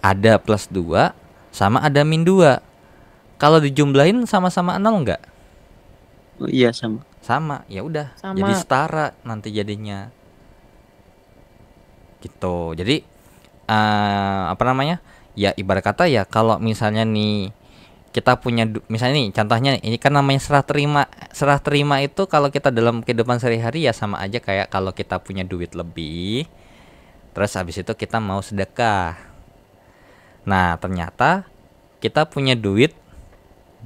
ada plus 2 sama ada min 2. Kalau dijumlahin sama-sama 0 nggak? Oh iya sama. Sama, ya udah. Sama. Jadi setara nanti jadinya. Gitu. Jadi apa namanya? Ya ibarat kata ya kalau misalnya nih kita punya misalnya nih contohnya ini kan namanya serah terima. Serah terima itu kalau kita dalam kehidupan sehari-hari ya sama aja kayak kalau kita punya duit lebih, terus habis itu kita mau sedekah. Nah, ternyata kita punya duit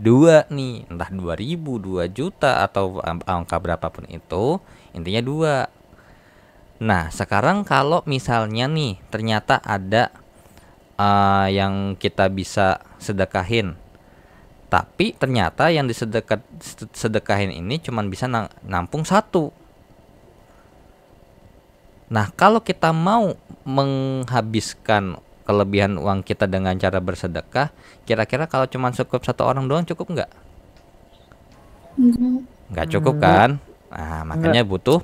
2 nih, entah 2.000, 2 juta atau angka berapapun itu, intinya 2. Nah, sekarang kalau misalnya nih ternyata ada yang kita bisa sedekahin, tapi ternyata yang disedekahin ini cuman bisa nampung 1. Nah, kalau kita mau menghabiskan kelebihan uang kita dengan cara bersedekah, kira-kira kalau cuma cukup 1 orang doang cukup nggak? Enggak. Nggak cukup kan? Nah, makanya butuh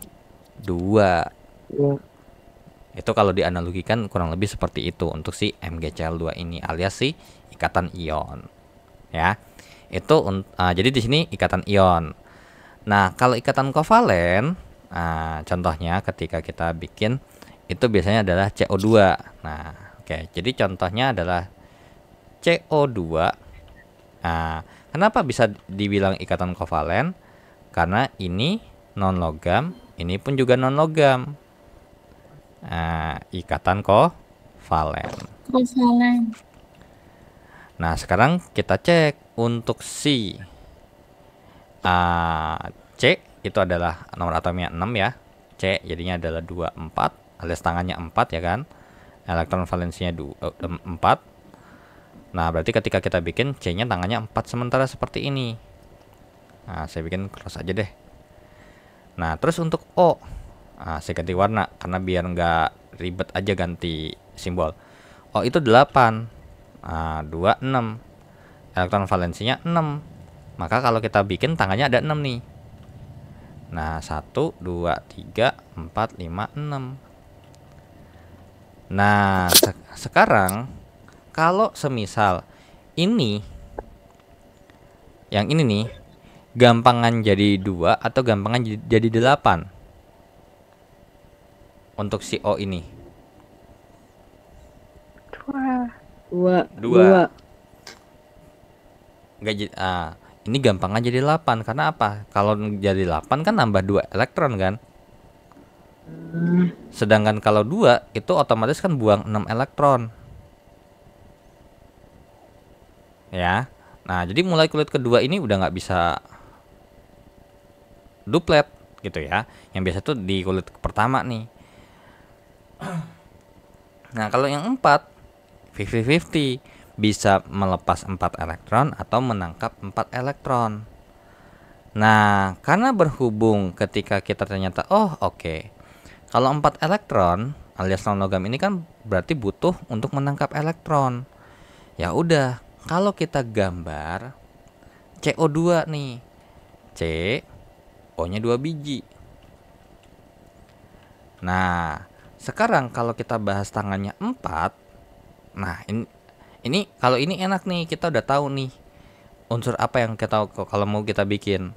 2. Itu kalau dianalogikan kurang lebih seperti itu untuk si MgCl2 ini alias si ikatan ion. Ya. Itu jadi di sini ikatan ion. Nah, kalau ikatan kovalen, contohnya ketika kita bikin itu biasanya adalah CO2. Nah, oke. Jadi contohnya adalah CO2. Nah, kenapa bisa dibilang ikatan kovalen? Karena ini non logam, ini pun juga non logam. Ikatan kovalen. Kovalen. Nah, sekarang kita cek untuk si C itu adalah nomor atomnya 6 ya. C jadinya adalah 24 alias tangannya 4 ya kan. Elektron valensinya 4. Nah, berarti ketika kita bikin C-nya tangannya 4 sementara seperti ini. Nah, saya bikin cross aja deh. Nah, terus untuk O, saya ganti warna karena biar nggak ribet aja ganti simbol. O itu 8. 2, 6. Elektron valensinya 6. Maka kalau kita bikin tangannya ada 6 nih. Nah, 1, 2, 3, 4, 5, 6. Nah, sekarang kalau semisal ini yang ini nih gampangan jadi 2 atau gampangan jadi 8 untuk si O ini. 2. Enggak ini gampangan jadi 8 karena apa? Kalau jadi 8 kan nambah 2 elektron kan? Sedangkan kalau 2 itu otomatis kan buang 6 elektron. Ya. Nah, jadi mulai kulit kedua ini udah nggak bisa duplet gitu ya. Yang biasa tuh di kulit pertama nih. Nah, kalau yang 4 50-50 bisa melepas 4 elektron atau menangkap 4 elektron. Nah, karena berhubung ketika kita ternyata oke. Kalau 4 elektron alias non logam ini kan berarti butuh untuk menangkap elektron. Ya udah, kalau kita gambar CO2 nih. C O-nya 2 biji. Nah, sekarang kalau kita bahas tangannya 4. Nah, ini kalau ini enak nih, kita udah tahu nih unsur apa yang kita kalau mau kita bikin.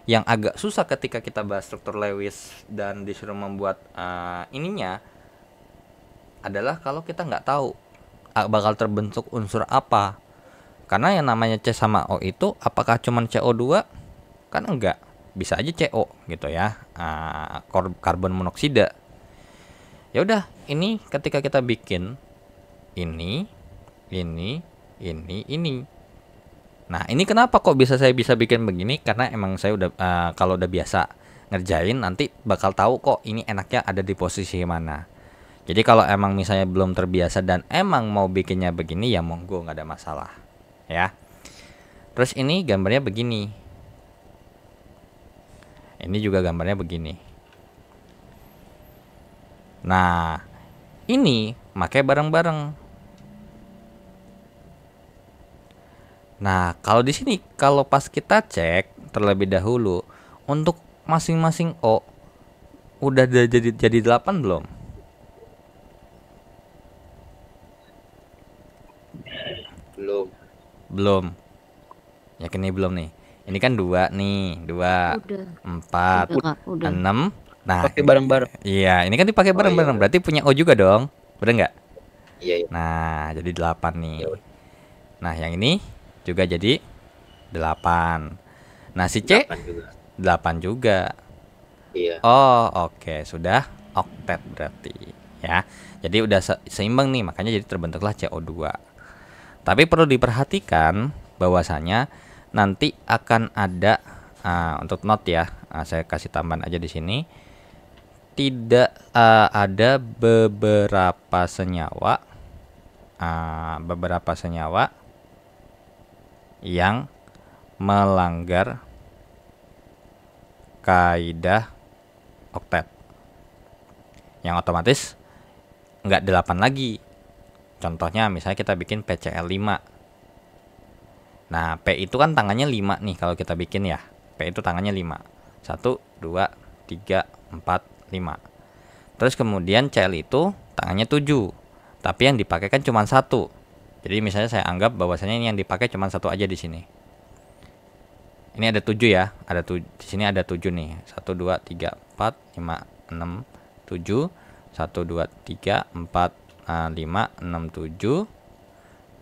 Yang agak susah ketika kita bahas struktur Lewis dan disuruh membuat ininya adalah kalau kita nggak tahu bakal terbentuk unsur apa. Karena yang namanya C sama O itu apakah cuman CO2? Kan enggak, bisa aja CO gitu ya, karbon monoksida. Ya udah, ini ketika kita bikin ini. Nah, ini kenapa kok saya bisa bikin begini? Karena emang saya udah kalau udah biasa ngerjain nanti bakal tahu kok ini enaknya ada di posisi mana. Jadi kalau emang misalnya belum terbiasa dan emang mau bikinnya begini ya monggo, nggak ada masalah ya. Terus ini gambarnya begini. Ini juga gambarnya begini. Nah, ini pakai bareng-bareng. Nah, kalau di sini kalau pas kita cek terlebih dahulu untuk masing-masing O udah jadi 8 belum? Belum. Belum. Yakin nih belum nih. Ini kan 2 nih, 2, Udah. 4, Udah, Kak. Udah. 6. Nah, Pakai bareng-bareng. iya, ini kan dipakai Oh, bareng-bareng. iya. Berarti punya O juga dong. Bener nggak? Iya, iya. Nah, jadi 8 nih. Ya udah. Nah, yang ini juga jadi 8. Nah, si C 8 juga. 8 juga. Iya. Oh, oke, sudah oktet berarti ya. Jadi udah seimbang nih, makanya jadi terbentuklah CO2. Tapi perlu diperhatikan bahwasanya nanti akan ada untuk not ya. Saya kasih tambahan aja di sini. Tidak ada beberapa senyawa yang melanggar kaidah oktet. Yang otomatis nggak 8 lagi. Contohnya misalnya kita bikin PCl5. Nah, P itu kan tangannya 5 nih kalau kita bikin ya. P itu tangannya 5. 1, 2, 3, 4, 5. Terus kemudian Cl itu tangannya 7. Tapi yang dipakai kan cuma 1. Jadi misalnya saya anggap bahwasanya ini yang dipakai cuma 1 aja di sini. Ini ada 7 ya. Di sini ada 7 nih. 1, 2, 3, 4, 5, 6, 7. 1, 2, 3, 4, 5, 6, 7.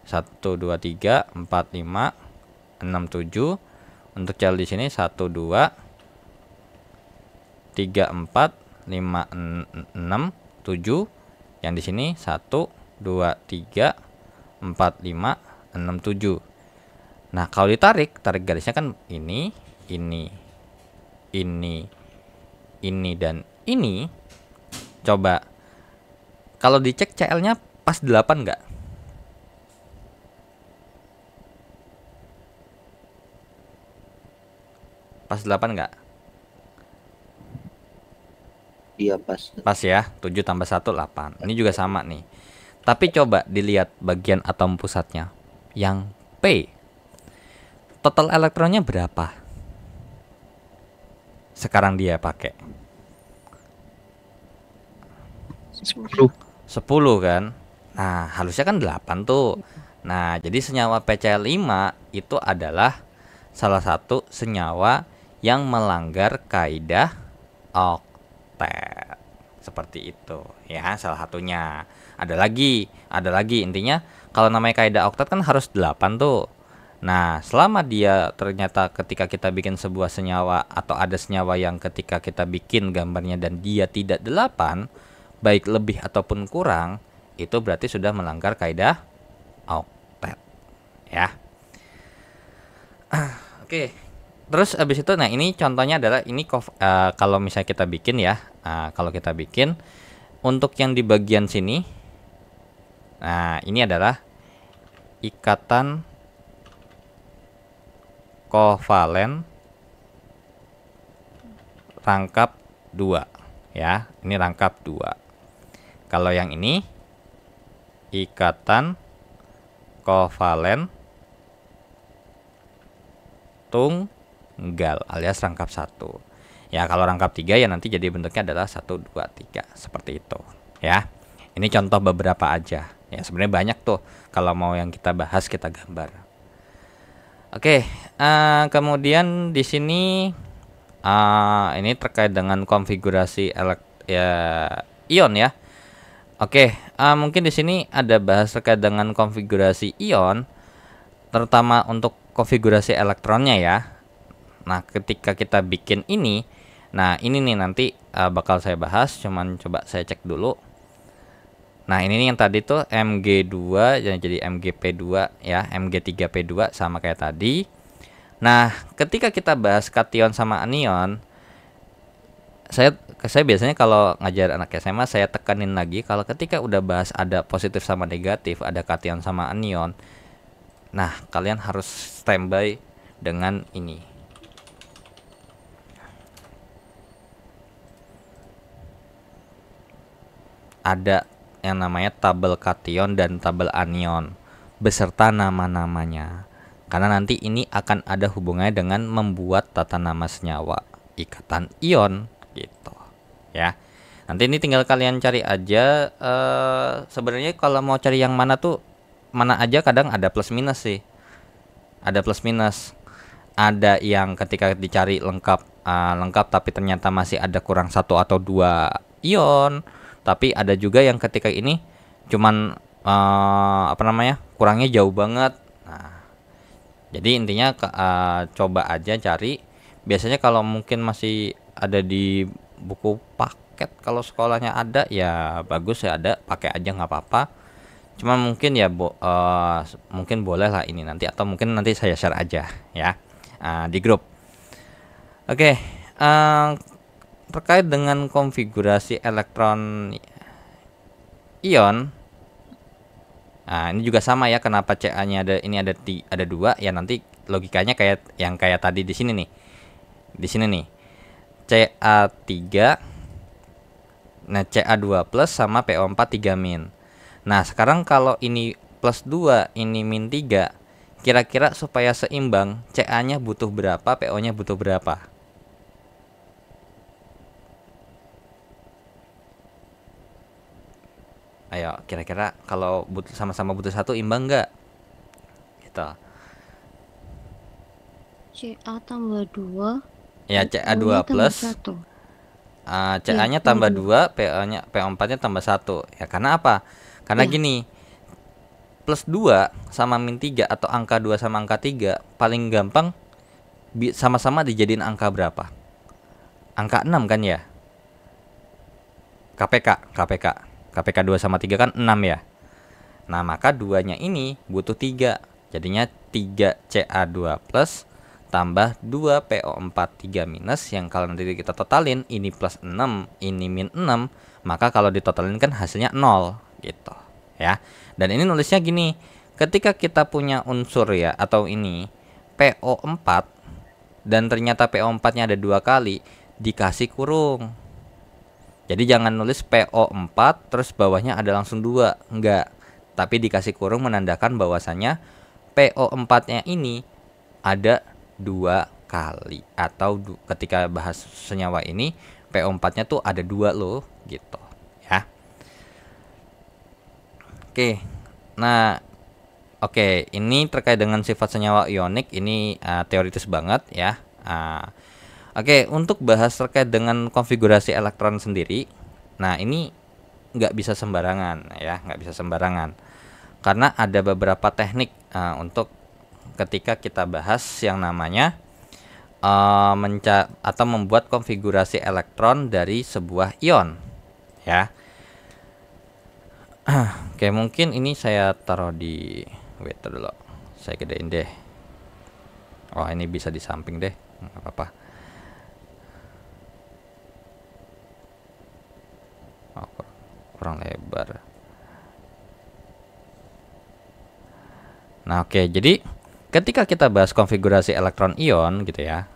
1, 2, 3, 4, 5, 6, 7. Untuk Cl di sini 1, 2, 3, 4, 5, 6, 7. Yang di sini 1, 2, 3, 4, 5, 6, 7. Nah, kalau tarik garisnya kan ini, dan ini. Coba kalau dicek Cl-nya pas 8 nggak? Pas 8 nggak? Iya, pas. Pas ya, 7 tambah 1, 8. Ini juga sama nih. Tapi coba dilihat bagian atom pusatnya. Yang P. Total elektronnya berapa? Sekarang dia pakai 10. 10 kan. Nah, harusnya kan 8 tuh. Nah, jadi senyawa PCl5 itu adalah salah satu senyawa yang melanggar kaidah oktet. Seperti itu ya, salah satunya. Ada lagi intinya kalau namanya kaidah oktet kan harus 8 tuh. Nah, selama dia ternyata ketika kita bikin sebuah senyawa atau ada senyawa yang ketika kita bikin gambarnya dan dia tidak 8, baik lebih ataupun kurang, itu berarti sudah melanggar kaidah oktet ya. Oke. Terus habis itu nah ini contohnya adalah ini kalau misalnya kita bikin ya. Kalau kita bikin untuk yang di bagian sini, nah ini adalah ikatan kovalen rangkap 2 ya. Ini rangkap 2. Kalau yang ini ikatan kovalen tunggal alias rangkap 1. Ya, kalau rangkap 3 ya nanti jadi bentuknya adalah 1, 2, 3 seperti itu ya. Ini contoh beberapa aja. Ya, sebenarnya banyak tuh kalau mau yang kita bahas kita gambar. Oke, kemudian di sini ini terkait dengan konfigurasi ion ya. Oke, mungkin di sini ada bahas terkait dengan konfigurasi ion, terutama untuk konfigurasi elektronnya ya. Nah, ketika kita bikin ini, nah ini nih nanti bakal saya bahas, cuman coba saya cek dulu. Nah, ini nih yang tadi tuh Mg2 jadi Mgp2 ya, Mg3p2 sama kayak tadi. Nah, ketika kita bahas kation sama anion, saya biasanya kalau ngajar anak SMA saya tekanin lagi kalau ketika udah bahas ada positif sama negatif, ada kation sama anion. Nah, kalian harus standby dengan ini. Ada yang namanya tabel kation dan tabel anion beserta nama-namanya. Karena nanti ini akan ada hubungannya dengan membuat tata nama senyawa ikatan ion gitu ya. Nanti ini tinggal kalian cari aja. Sebenarnya kalau mau cari yang mana tuh mana aja kadang ada plus minus sih. Ada plus minus. Ada yang ketika dicari lengkap lengkap tapi ternyata masih ada kurang 1 atau 2 ion. Tapi ada juga yang ketika ini cuman kurangnya jauh banget. Nah, jadi intinya coba aja cari. Biasanya kalau mungkin masih ada di buku paket, kalau sekolahnya ada ya bagus ya, ada pakai aja nggak apa-apa. Cuma mungkin ya mungkin boleh lah ini nanti, atau mungkin nanti saya share aja ya di grup. Oke, terkait dengan konfigurasi elektron ion. Nah, ini juga sama ya, kenapa Ca-nya ada 2 ya, nanti logikanya kayak yang kayak tadi di sini nih. Di sini nih. Ca3, nah Ca2 plus sama PO4 3-. Nah, sekarang kalau ini plus 2, ini min 3, kira-kira supaya seimbang Ca-nya butuh berapa, PO-nya butuh berapa? Ayo, kira-kira kalau sama-sama butuh 1 imbang nggak? Gitu. CA tambah 2. Ya, Ca2 plus. Ca-nya tambah 2, PO4-nya tambah 1. Ya, karena apa? Karena gini. Plus 2 sama min 3 atau angka 2 sama angka 3 paling gampang sama-sama dijadiin angka berapa? Angka 6 kan ya? KPK 2 sama 3 kan 6 ya. Nah, maka 2-nya ini butuh 3. Jadinya 3 Ca2 plus tambah 2 PO4 3-, yang kalau nanti kita totalin ini plus 6, ini min 6, maka kalau ditotalin kan hasilnya 0 gitu ya. Dan ini nulisnya gini, ketika kita punya unsur ya, atau ini PO4 dan ternyata PO4-nya ada 2 kali, dikasih kurung. Jadi jangan nulis PO4 terus bawahnya ada langsung 2, enggak. Tapi dikasih kurung menandakan bahwasannya PO4-nya ini ada 2 kali, atau ketika bahas senyawa ini PO4-nya tuh ada 2 loh gitu ya. Oke, ini terkait dengan sifat senyawa ionik, ini teoritis banget ya. Oke, untuk bahas terkait dengan konfigurasi elektron sendiri, nah ini nggak bisa sembarangan ya, nggak bisa sembarangan, karena ada beberapa teknik untuk ketika kita bahas yang namanya membuat konfigurasi elektron dari sebuah ion ya. Oke, mungkin ini saya taruh di dulu, saya gedein deh. Oh, ini bisa di samping deh, nggak apa-apa. Kurang lebar. Nah, oke, jadi ketika kita bahas konfigurasi elektron ion gitu ya,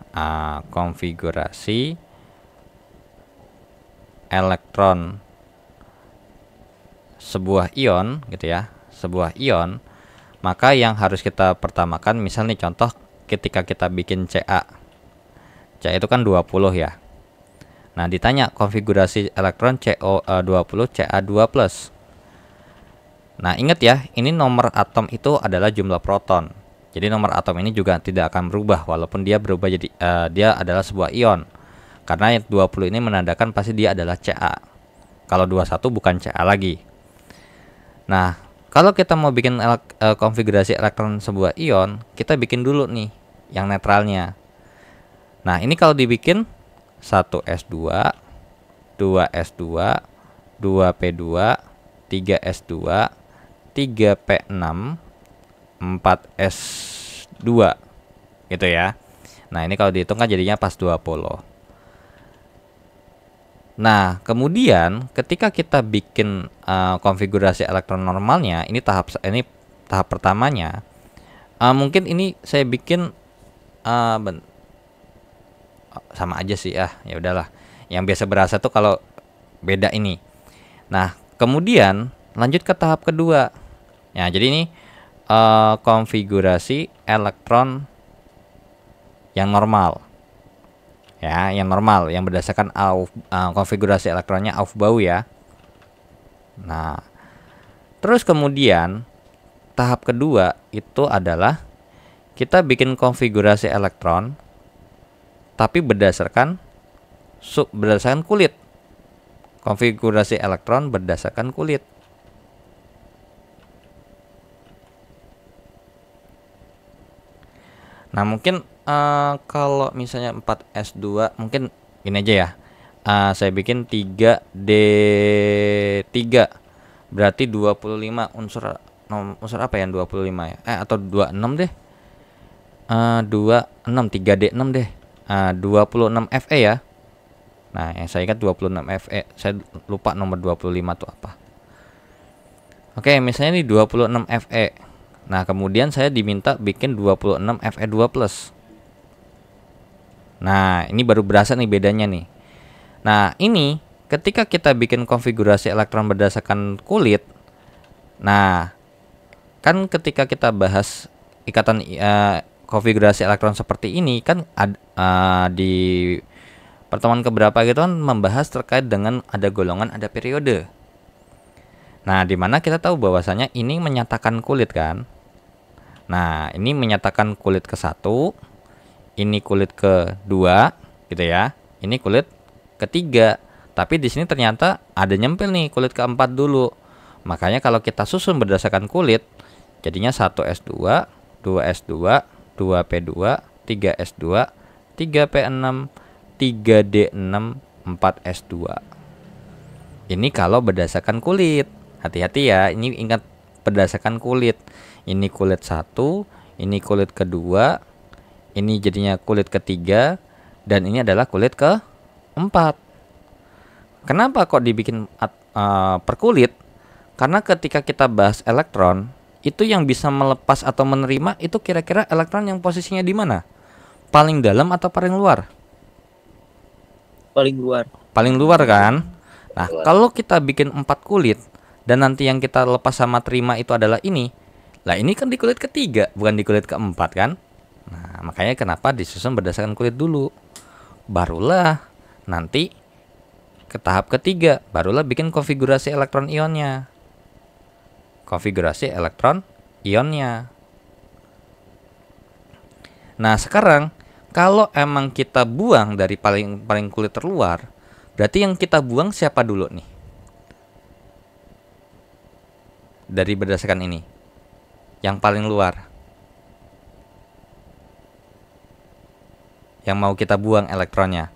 konfigurasi elektron sebuah ion gitu ya, sebuah ion, maka yang harus kita pertamakan, misalnya contoh ketika kita bikin Ca itu kan 20 ya. Nah, ditanya konfigurasi elektron CO20 Ca2 plus. Nah, ingat ya, ini nomor atom itu adalah jumlah proton. Jadi nomor atom ini juga tidak akan berubah walaupun dia berubah jadi dia adalah sebuah ion. Karena yang 20 ini menandakan pasti dia adalah Ca. Kalau 21 bukan Ca lagi. Nah, kalau kita mau bikin konfigurasi elektron sebuah ion, kita bikin dulu nih yang netralnya. Nah, ini kalau dibikin 1s2, 2s2, 2p2, 3s2, 3p6, 4s2 gitu ya. Nah, ini kalau dihitung kan jadinya pas 20. Nah, kemudian ketika kita bikin konfigurasi elektron normalnya, ini tahap pertamanya. Mungkin ini saya bikin sama aja sih ya udahlah. Yang biasa berasa tuh kalau beda ini. Nah, kemudian lanjut ke tahap kedua. Ya, jadi ini konfigurasi elektron yang normal. Ya, yang normal, yang berdasarkan konfigurasi elektronnya Aufbau ya. Nah, terus kemudian tahap kedua itu adalah kita bikin konfigurasi elektron tapi berdasarkan kulit. Konfigurasi elektron berdasarkan kulit. Nah, mungkin kalau misalnya 4s2 mungkin ini aja ya. Saya bikin 3d3 berarti 25 unsur apa ya 25 ya? Atau 26 deh. 26 3d6 deh. 26 Fe ya. Nah, yang saya ingat 26 Fe. Saya lupa nomor 25 itu apa. Oke, misalnya ini 26 Fe. Nah, kemudian saya diminta bikin 26 Fe2+. Nah, ini baru berasa nih bedanya nih. Nah, ini ketika kita bikin konfigurasi elektron berdasarkan kulit. Nah, kan ketika kita bahas ikatan konfigurasi elektron seperti ini kan di pertemuan keberapa gitu kan membahas terkait dengan ada golongan, ada periode. Nah, dimana kita tahu bahwasanya ini menyatakan kulit kan. Nah, ini menyatakan kulit ke-1, ini kulit ke-2 gitu ya. Ini kulit ke-3. Tapi di sini ternyata ada nyempil nih kulit ke-4 dulu. Makanya kalau kita susun berdasarkan kulit, jadinya 1s2, 2s2, 2p2, 3s2, 3p6, 3d6, 4s2. Ini kalau berdasarkan kulit. Hati-hati ya, ini ingat berdasarkan kulit. Ini kulit 1, ini kulit ke-2, ini jadinya kulit ke-3, dan ini adalah kulit ke-4. Kenapa kok dibikin per kulit? Karena ketika kita bahas elektron, itu yang bisa melepas atau menerima itu kira-kira elektron yang posisinya di mana? Paling dalam atau paling luar? Paling luar. Paling luar kan? Nah, kalau kita bikin 4 kulit dan nanti yang kita lepas sama terima itu adalah ini. Lah, ini kan di kulit ke-3, bukan di kulit ke-4 kan? Nah, makanya kenapa disusun berdasarkan kulit dulu. Barulah nanti ke tahap ketiga, barulah bikin konfigurasi elektron ionnya. Konfigurasi elektron ionnya. Nah, sekarang kalau emang kita buang dari paling kulit terluar, berarti yang kita buang siapa dulu nih? Dari berdasarkan ini. Yang paling luar. Yang mau kita buang elektronnya.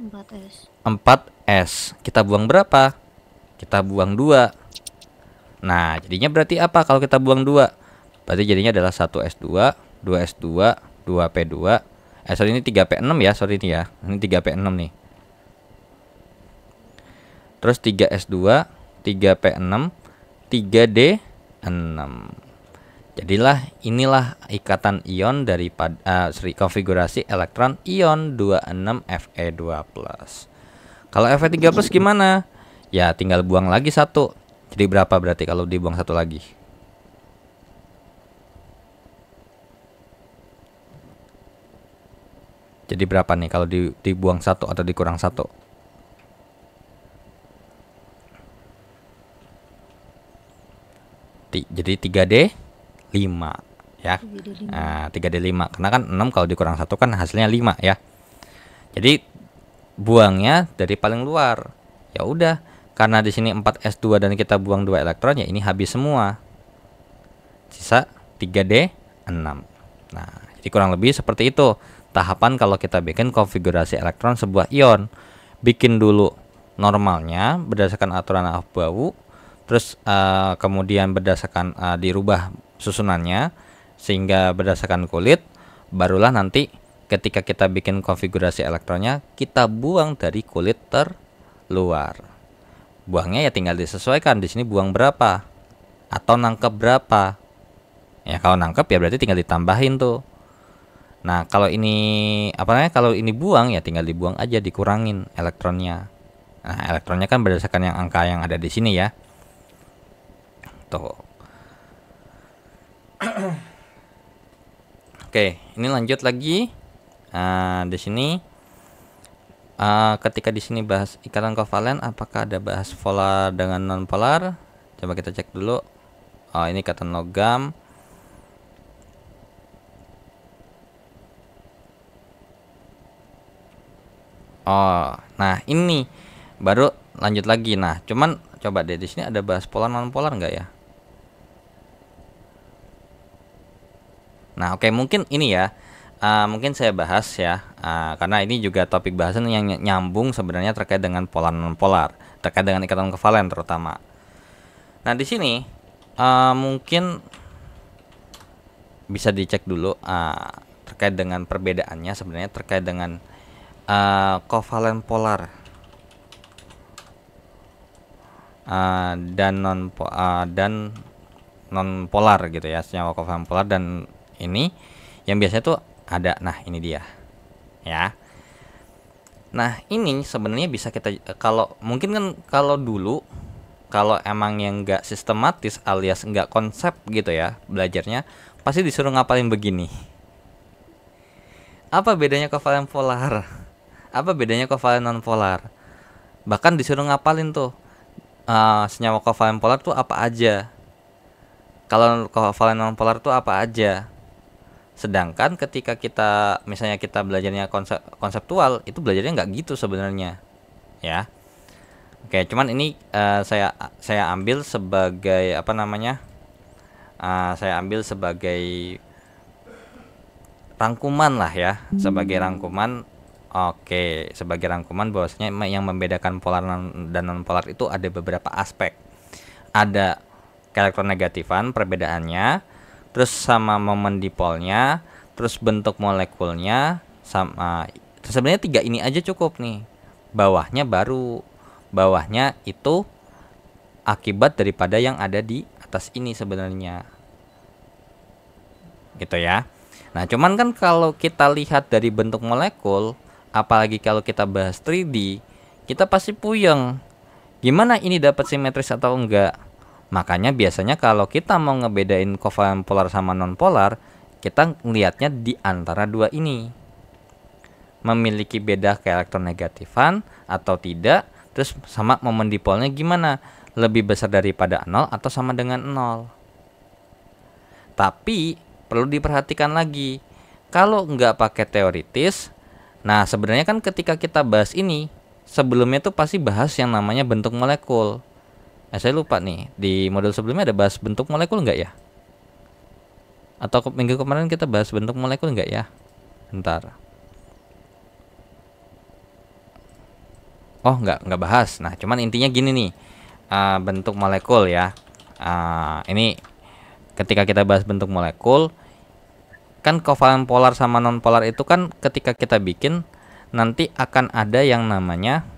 4S. 4s. Kita buang berapa? Kita buang 2. Nah, jadinya berarti apa kalau kita buang 2? Berarti jadinya adalah 1s2, 2s2, 2p2. Sorry, ini 3p6 ya, sorry ini ya. Ini 3p6 nih. Terus 3s2, 3p6, 3d6. Jadilah inilah ikatan ion daripada konfigurasi elektron ion 26Fe2+. Kalau Fe3+ gimana? Ya tinggal buang lagi 1. Jadi berapa berarti kalau dibuang 1 lagi? Jadi berapa nih kalau dibuang 1 atau dikurang 1? Jadi 3D 5 ya. 3D5. Nah, 3D5 karena kan 6 kalau dikurang 1 kan hasilnya 5 ya. Jadi buangnya dari paling luar. Ya udah, karena di sini 4s2 dan kita buang 2 elektron ya ini habis semua. Sisa 3D6. Nah, jadi kurang lebih seperti itu tahapan kalau kita bikin konfigurasi elektron sebuah ion. Bikin dulu normalnya berdasarkan aturan Aufbau. Terus kemudian berdasarkan dirubah susunannya sehingga berdasarkan kulit, barulah nanti ketika kita bikin konfigurasi elektronnya kita buang dari kulit terluar. Buangnya ya tinggal disesuaikan, di sini buang berapa atau nangkep berapa. Ya kalau nangkep ya berarti tinggal ditambahin tuh. Nah, kalau ini kalau ini buang ya tinggal dibuang aja, dikurangin elektronnya. Nah, elektronnya kan berdasarkan yang angka yang ada di sini ya. gitu. Oke, ini lanjut lagi. Di sini ketika di sini bahas ikatan kovalen, apakah ada bahas polar dengan non polar? Coba kita cek dulu. Oh, ini ikatan logam. Oh, nah ini baru lanjut lagi. Nah, cuman coba deh di sini ada bahas polar non polar enggak ya? Nah, oke, mungkin ini ya. Mungkin saya bahas ya, karena ini juga topik bahasan yang nyambung sebenarnya terkait dengan polar non polar, terkait dengan ikatan kovalen terutama. Nah, di sini mungkin bisa dicek dulu terkait dengan perbedaannya sebenarnya terkait dengan kovalen polar dan non polar gitu ya, senyawa kovalen polar dan ini yang biasanya tuh ada. Nah, ini dia ya. Nah, ini sebenarnya bisa kita kalau mungkin kan kalau dulu kalau emang yang nggak sistematis alias nggak konsep gitu ya belajarnya, pasti disuruh ngapalin begini. Apa bedanya kovalen polar? Apa bedanya kovalen non polar? Bahkan disuruh ngapalin tuh senyawa kovalen polar tuh apa aja. Kalau kovalen non polar tuh apa aja. Sedangkan ketika kita misalnya kita belajarnya konseptual, itu belajarnya nggak gitu sebenarnya, ya. Oke, cuman ini saya ambil sebagai apa namanya? Saya ambil sebagai rangkuman lah ya, sebagai rangkuman. Oke, sebagai rangkuman bahwasanya yang membedakan polar dan non polar itu ada beberapa aspek. Ada elektronegatifan perbedaannya, terus sama momen dipolnya, terus bentuk molekulnya, sama sebenarnya 3 ini aja cukup nih. Bawahnya itu akibat daripada yang ada di atas ini sebenarnya, gitu ya. Nah, cuman kan kalau kita lihat dari bentuk molekul, apalagi kalau kita bahas 3D, kita pasti puyeng. Gimana ini dapat simetris atau enggak? Makanya biasanya kalau kita mau ngebedain kovalen polar sama non polar, kita ngelihatnya di antara dua ini. Memiliki beda keelektronegatifan atau tidak, terus sama momen dipolnya gimana? Lebih besar daripada 0 atau sama dengan 0. Tapi perlu diperhatikan lagi, kalau nggak pakai teoritis, nah sebenarnya kan ketika kita bahas ini, sebelumnya tuh pasti bahas yang namanya bentuk molekul. Saya lupa nih, di modul sebelumnya ada bahas bentuk molekul nggak ya? Atau minggu kemarin kita bahas bentuk molekul nggak ya? Bentar. Oh, nggak bahas. Nah, cuman intinya gini nih, bentuk molekul ya. Ini ketika kita bahas bentuk molekul, kan kovalen polar sama non polar itu kan ketika kita bikin nanti akan ada yang namanya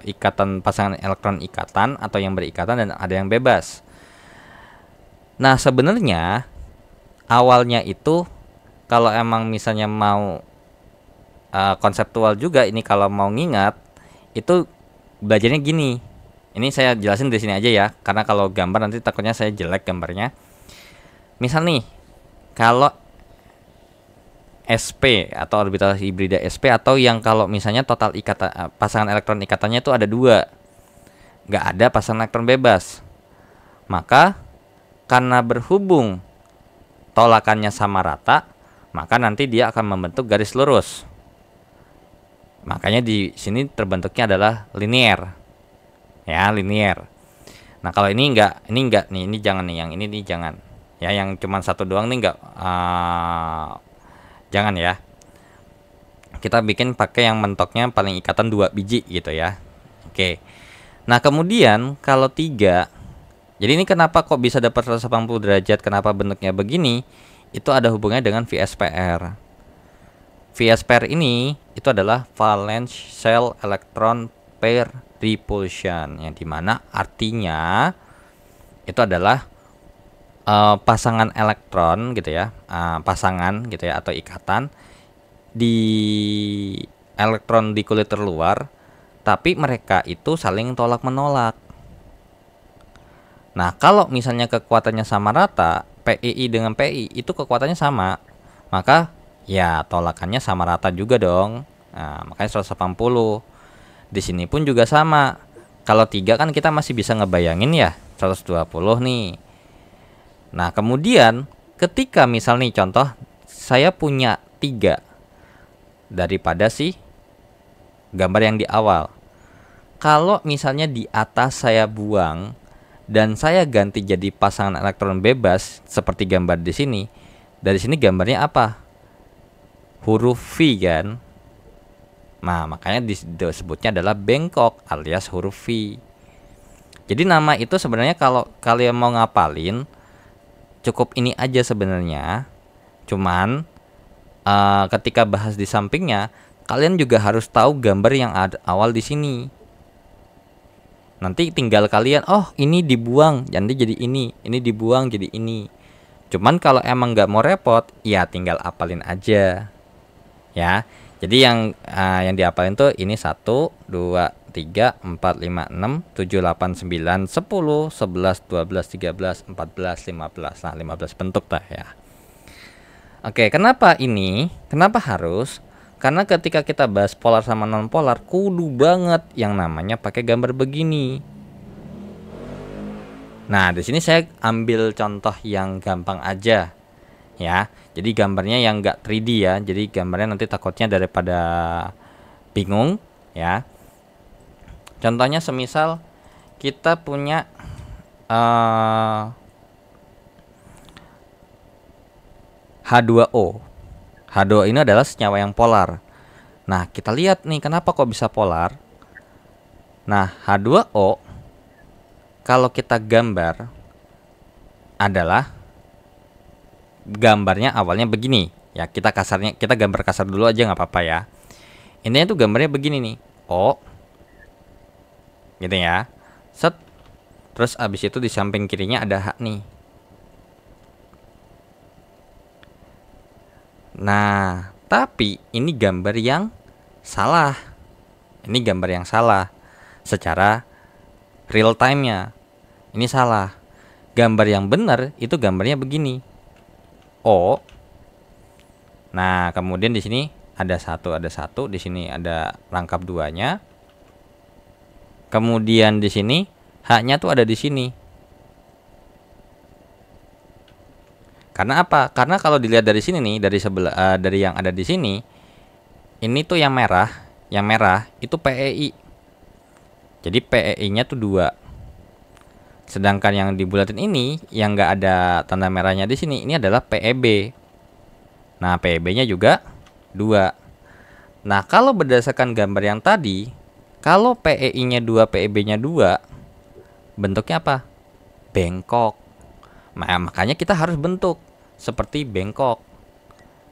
ikatan pasangan elektron ikatan atau yang berikatan dan ada yang bebas. Nah, sebenarnya awalnya itu kalau emang misalnya mau konseptual juga ini, kalau mau ngingat itu belajarnya gini. Ini saya jelasin di sini aja ya, karena kalau gambar nanti takutnya saya jelek gambarnya. Misal nih, kalau SP atau orbital hibrida SP, atau yang kalau misalnya total ikatan pasangan elektron ikatannya itu ada 2, nggak ada pasangan elektron bebas, maka karena berhubung tolakannya sama rata, maka nanti dia akan membentuk garis lurus. Makanya di sini terbentuknya adalah linier, ya, linier. Nah, kalau ini enggak nih, ini jangan nih, yang ini nih jangan, ya, yang cuma satu doang nih enggak. Jangan ya. Kita bikin pakai yang mentoknya paling ikatan 2 biji gitu ya. Oke. Nah, kemudian kalau 3, jadi ini kenapa kok bisa dapat 180 derajat, kenapa bentuknya begini? Itu ada hubungannya dengan VSPR. VSPR ini itu adalah valence shell electron pair repulsion, yang dimana artinya itu adalah pasangan elektron gitu ya, pasangan gitu ya atau ikatan di elektron di kulit terluar, tapi mereka itu saling tolak menolak. Nah, kalau misalnya kekuatannya sama rata, PII dengan PI itu kekuatannya sama, maka ya tolakannya sama rata juga dong. Nah, makanya 180. Di sini pun juga sama. Kalau 3 kan kita masih bisa ngebayangin ya, 120 nih. Nah, kemudian ketika misal nih contoh saya punya 3 daripada si gambar yang di awal. Kalau misalnya di atas saya buang dan saya ganti jadi pasangan elektron bebas seperti gambar di sini. Dari sini gambarnya apa? Huruf V kan? Nah, makanya disebutnya adalah bengkok alias huruf V. Jadi nama itu sebenarnya kalau kalian mau ngapalin cukup ini aja sebenarnya. Cuman ketika bahas di sampingnya, kalian juga harus tahu gambar yang ada awal di sini. Nanti tinggal kalian, oh ini dibuang, nanti jadi ini dibuang jadi ini. Cuman kalau emang nggak mau repot, ya tinggal apalin aja, ya. Jadi yang diapalin tuh ini 1, 2, 3, 4, 5, 6, 7, 8, 9, 10, 11, 12, 13, 14, 15. Nah, 15 bentuk dah ya. Oke, kenapa ini? Kenapa harus? Karena ketika kita bahas polar sama non polar, kudu banget yang namanya pakai gambar begini. Nah, di sini saya ambil contoh yang gampang aja, ya. Jadi gambarnya yang enggak 3D ya. Jadi gambarnya nanti takutnya daripada bingung, ya. Contohnya semisal kita punya H2O. H2O ini adalah senyawa yang polar. Nah, kita lihat nih kenapa kok bisa polar. Nah, H2O kalau kita gambar adalah gambarnya awalnya begini. Ya, kita gambar kasar dulu aja nggak apa-apa ya. Intinya tuh gambarnya begini nih. O gitu ya. Set. Terus abis itu di samping kirinya ada H nih. Nah, tapi ini gambar yang salah. Ini gambar yang salah secara real time-nya. Ini salah. Gambar yang benar itu gambarnya begini. O. Nah, kemudian di sini ada satu, di sini ada rangkap 2-nya. Kemudian di sini H-nya tuh ada di sini. Karena apa? Karena kalau dilihat dari sini nih, dari sebelah dari yang ada di sini, ini tuh yang merah itu PEI. Jadi PEI-nya tuh 2. Sedangkan yang dibulatin ini yang nggak ada tanda merahnya di sini, ini adalah PEB. Nah, PEB-nya juga 2. Nah, kalau berdasarkan gambar yang tadi, kalau PEI-nya 2, PEB-nya 2, bentuknya apa? Bengkok. Nah, makanya kita harus bentuk seperti bengkok.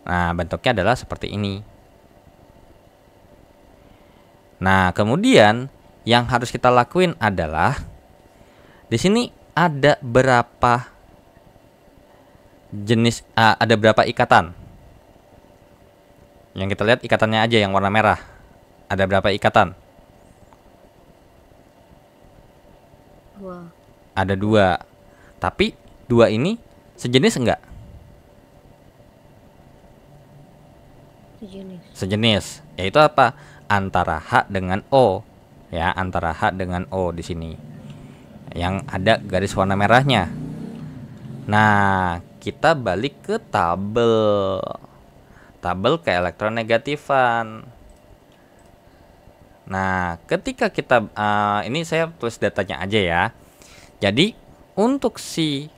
Nah, bentuknya adalah seperti ini. Nah, kemudian yang harus kita lakuin adalah di sini ada berapa jenis, ada berapa ikatan. Yang kita lihat ikatannya aja yang warna merah. Ada berapa ikatan? 2. Ada 2. Tapi 2 ini sejenis enggak? Sejenis. Yaitu apa? Antara H dengan O. Ya, antara H dengan O di sini. Yang ada garis warna merahnya. Nah, kita balik ke tabel. Tabel keelektronegatifan. Nah, ketika kita ini saya tulis datanya aja ya. Jadi, untuk si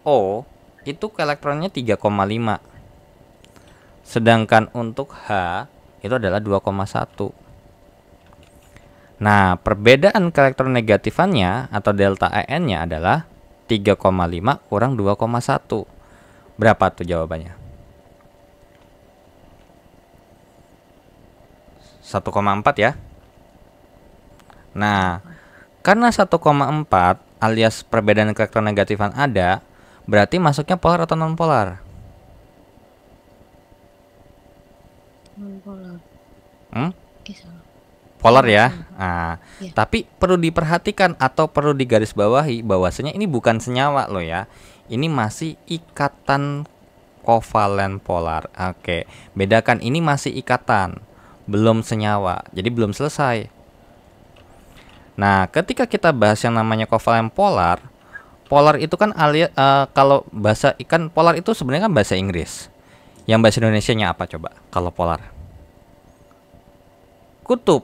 O itu elektronnya 3,5. Sedangkan untuk H itu adalah 2,1. Nah, perbedaan keelektronegatifannya atau delta EN-nya adalah 3,5 kurang 2,1. Berapa tuh jawabannya? 1,4 ya. Nah, karena 1,4 alias perbedaan keelektronegatifan ada, berarti masuknya polar atau non polar? Non polar. Hmm? Salah. polar ya. Nah, Iya. tapi perlu diperhatikan atau perlu digarisbawahi bahwasanya ini bukan senyawa loh ya. Ini masih ikatan kovalen polar. Oke, bedakan ini masih ikatan, belum senyawa. Jadi belum selesai. Nah, ketika kita bahas yang namanya kovalen polar, polar itu kan kalau bahasa ikan polar itu sebenarnya kan bahasa Inggris. Yang bahasa Indonesianya apa coba? Kalau polar, kutub,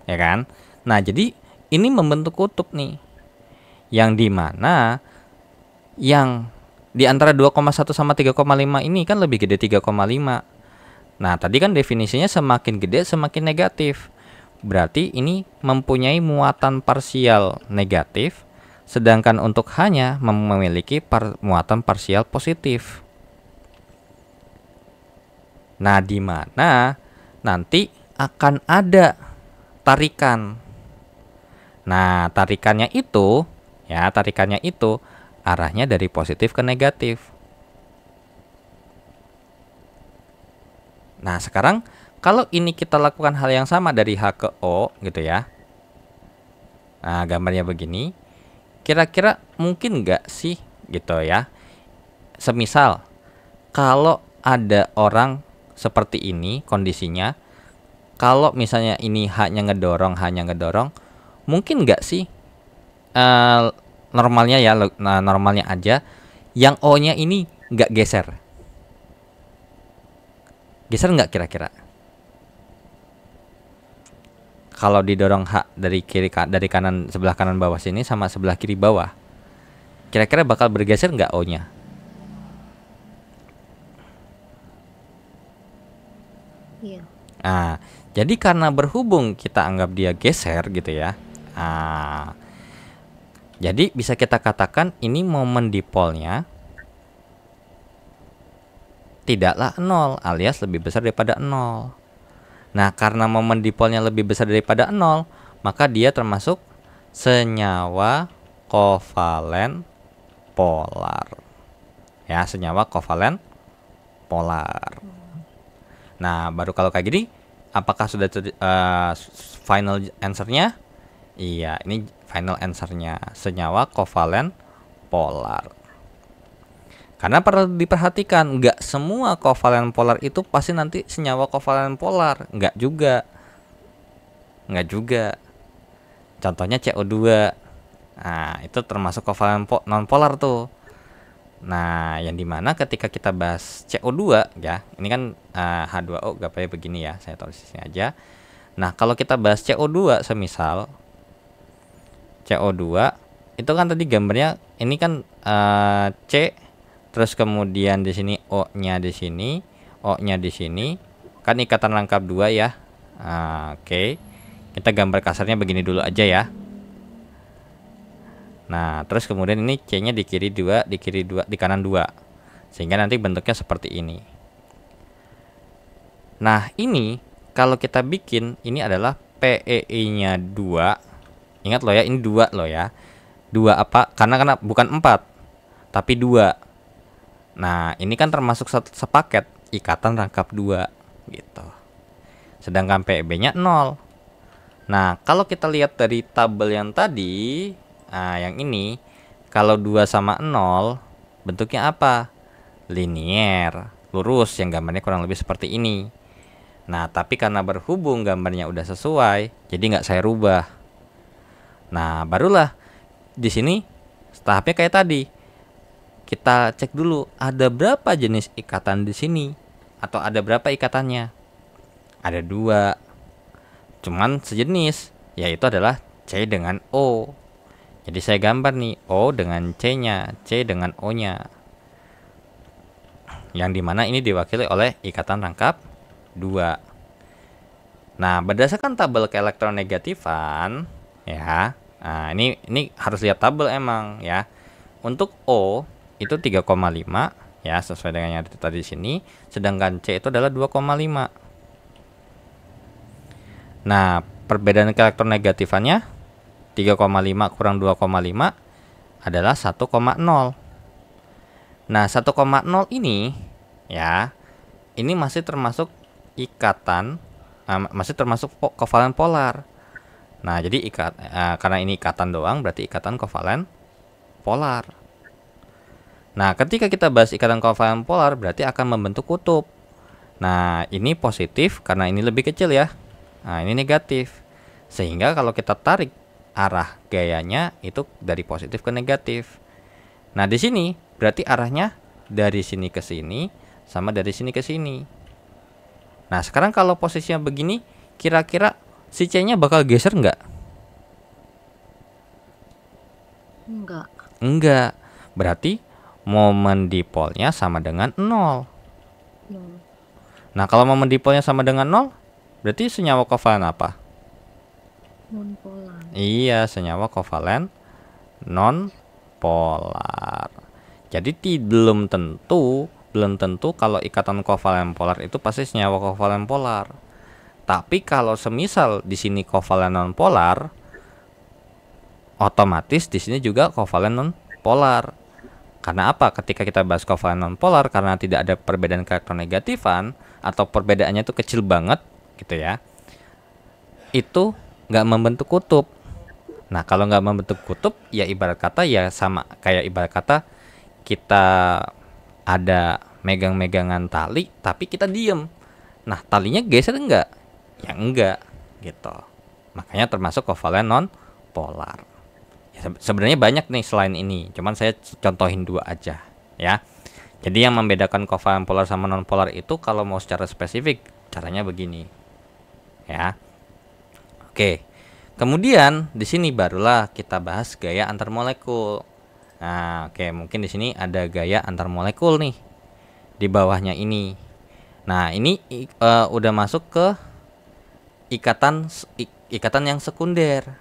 ya kan? Nah, jadi ini membentuk kutub nih, yang dimana yang di antara 2,1 sama 3,5 ini kan lebih gede 3,5. Nah, tadi kan definisinya semakin gede semakin negatif. Berarti ini mempunyai muatan parsial negatif, sedangkan untuk hanya memiliki muatan parsial positif. Nah, di mana nanti akan ada tarikan. Nah, tarikannya itu arahnya dari positif ke negatif. Nah, sekarang kalau ini kita lakukan hal yang sama dari H ke O gitu ya. Nah, gambarnya begini. Kira-kira mungkin nggak sih gitu ya. Semisal kalau ada orang seperti ini kondisinya, kalau misalnya ini hanya ngedorong, mungkin nggak sih normalnya ya, normalnya aja, yang O-nya ini nggak geser? Geser nggak kira-kira? Kalau didorong H dari kanan, sebelah kanan bawah sini sama sebelah kiri bawah, kira-kira bakal bergeser nggak O-nya? Iya. Nah, jadi karena berhubung kita anggap dia geser gitu ya. Jadi bisa kita katakan ini momen dipolnya tidaklah 0 alias lebih besar daripada 0. Nah, karena momen dipolnya lebih besar daripada 0, maka dia termasuk senyawa kovalen polar. Ya, senyawa kovalen polar. Nah, baru kalau kayak gini, apakah sudah final answer-nya? Iya, ini final answer-nya, senyawa kovalen polar. Karena perlu diperhatikan, nggak semua kovalen polar itu pasti nanti senyawa kovalen polar, nggak juga. Contohnya CO2. Nah, itu termasuk kovalen non polar tuh. Nah, yang dimana ketika kita bahas CO2 ya, ini kan H2O gambarnya begini ya, saya tulis di sini aja. Nah, kalau kita bahas CO2, semisal CO2 itu kan tadi gambarnya ini kan C, terus kemudian di sini O-nya di sini, O-nya di sini, kan ikatan rangkap 2 ya. Oke. Kita gambar kasarnya begini dulu aja ya. Nah, terus kemudian ini C-nya di kiri 2, di kiri 2, di kanan 2. Sehingga nanti bentuknya seperti ini. Nah, ini kalau kita bikin, ini adalah PEI-nya 2. Ingat loh ya, ini 2 loh ya. 2 apa? Karena bukan 4, tapi 2. Nah, ini kan termasuk sepaket ikatan rangkap 2 gitu. Sedangkan PEB-nya 0. Nah, kalau kita lihat dari tabel yang tadi, yang ini, kalau 2 sama 0 bentuknya apa? Linier, lurus, yang gambarnya kurang lebih seperti ini. Nah, tapi karena berhubung gambarnya udah sesuai, jadi nggak saya rubah. Nah, barulah di sini tahapnya kayak tadi. Kita cek dulu ada berapa jenis ikatan di sini, atau ada berapa ikatannya. Ada 2, cuman sejenis, yaitu adalah C dengan O. Jadi saya gambar nih O dengan C-nya, C dengan O-nya, yang dimana ini diwakili oleh ikatan rangkap 2. Nah, berdasarkan tabel keelektronegatifan ya. Nah, ini harus lihat tabel emang ya. Untuk O itu 3,5 ya, sesuai dengan yang ada tadi di sini, sedangkan C itu adalah 2,5. Nah, perbedaan keelektronegatifannya 3,5 kurang 2,5 adalah 1,0. Nah, 1,0 ini ya, ini masih termasuk ikatan masih termasuk kovalen polar. Nah, jadi karena ini ikatan doang berarti ikatan kovalen polar. Nah, ketika kita bahas ikatan kovalen polar berarti akan membentuk kutub. Nah, ini positif karena ini lebih kecil ya. Nah, ini negatif. Sehingga kalau kita tarik arah gayanya itu dari positif ke negatif. Nah, di sini berarti arahnya dari sini ke sini sama dari sini ke sini. Nah, sekarang kalau posisinya begini, kira-kira si C-nya bakal geser nggak? Enggak. Enggak. Berarti momen dipolnya sama dengan 0. Nol. Nah, kalau momen dipolnya sama dengan 0, berarti senyawa kovalen apa? Non polar. Iya, senyawa kovalen non polar. Jadi belum tentu kalau ikatan kovalen polar itu pasti senyawa kovalen polar. Tapi kalau semisal di sini kovalen non polar, otomatis di sini juga kovalen non polar. Karena apa? Ketika kita bahas kovalen non polar, karena tidak ada perbedaan elektronegatifan atau perbedaannya itu kecil banget gitu ya, itu nggak membentuk kutub. Nah, kalau nggak membentuk kutub, ya ibarat kata ya sama kayak ibarat kata kita ada megang-megangan tali tapi kita diem. Nah, talinya geser enggak? Ya enggak gitu. Makanya termasuk kovalen non polar. Ya, sebenarnya banyak nih selain ini, cuman saya contohin 2 aja ya. Jadi yang membedakan kovalen polar sama non polar itu kalau mau secara spesifik caranya begini ya. Oke. Kemudian di sini barulah kita bahas gaya antar molekul. Nah, oke, mungkin di sini ada gaya antar molekul nih di bawahnya ini. Nah, ini udah masuk ke ikatan yang sekunder.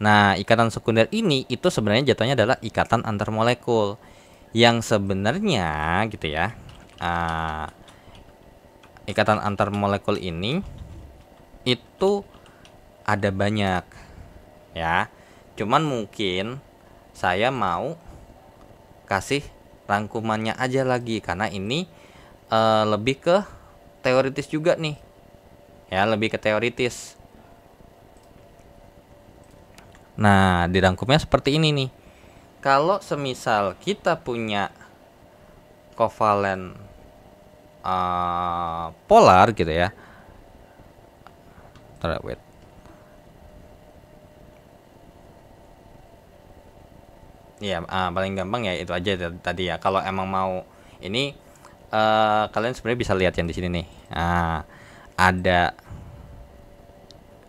Nah, ikatan sekunder ini itu sebenarnya jatuhnya adalah ikatan antar molekul yang sebenarnya gitu ya. Ikatan antar molekul ini itu ada banyak ya. Cuman mungkin saya mau kasih rangkumannya aja lagi karena ini lebih ke teoritis juga nih. Ya, lebih ke teoritis. Nah, dirangkumnya seperti ini nih. Kalau semisal kita punya kovalen polar gitu ya. Wait. Iya, paling gampang ya itu aja tadi ya. Kalau emang mau ini kalian sebenarnya bisa lihat yang di sini nih. Ada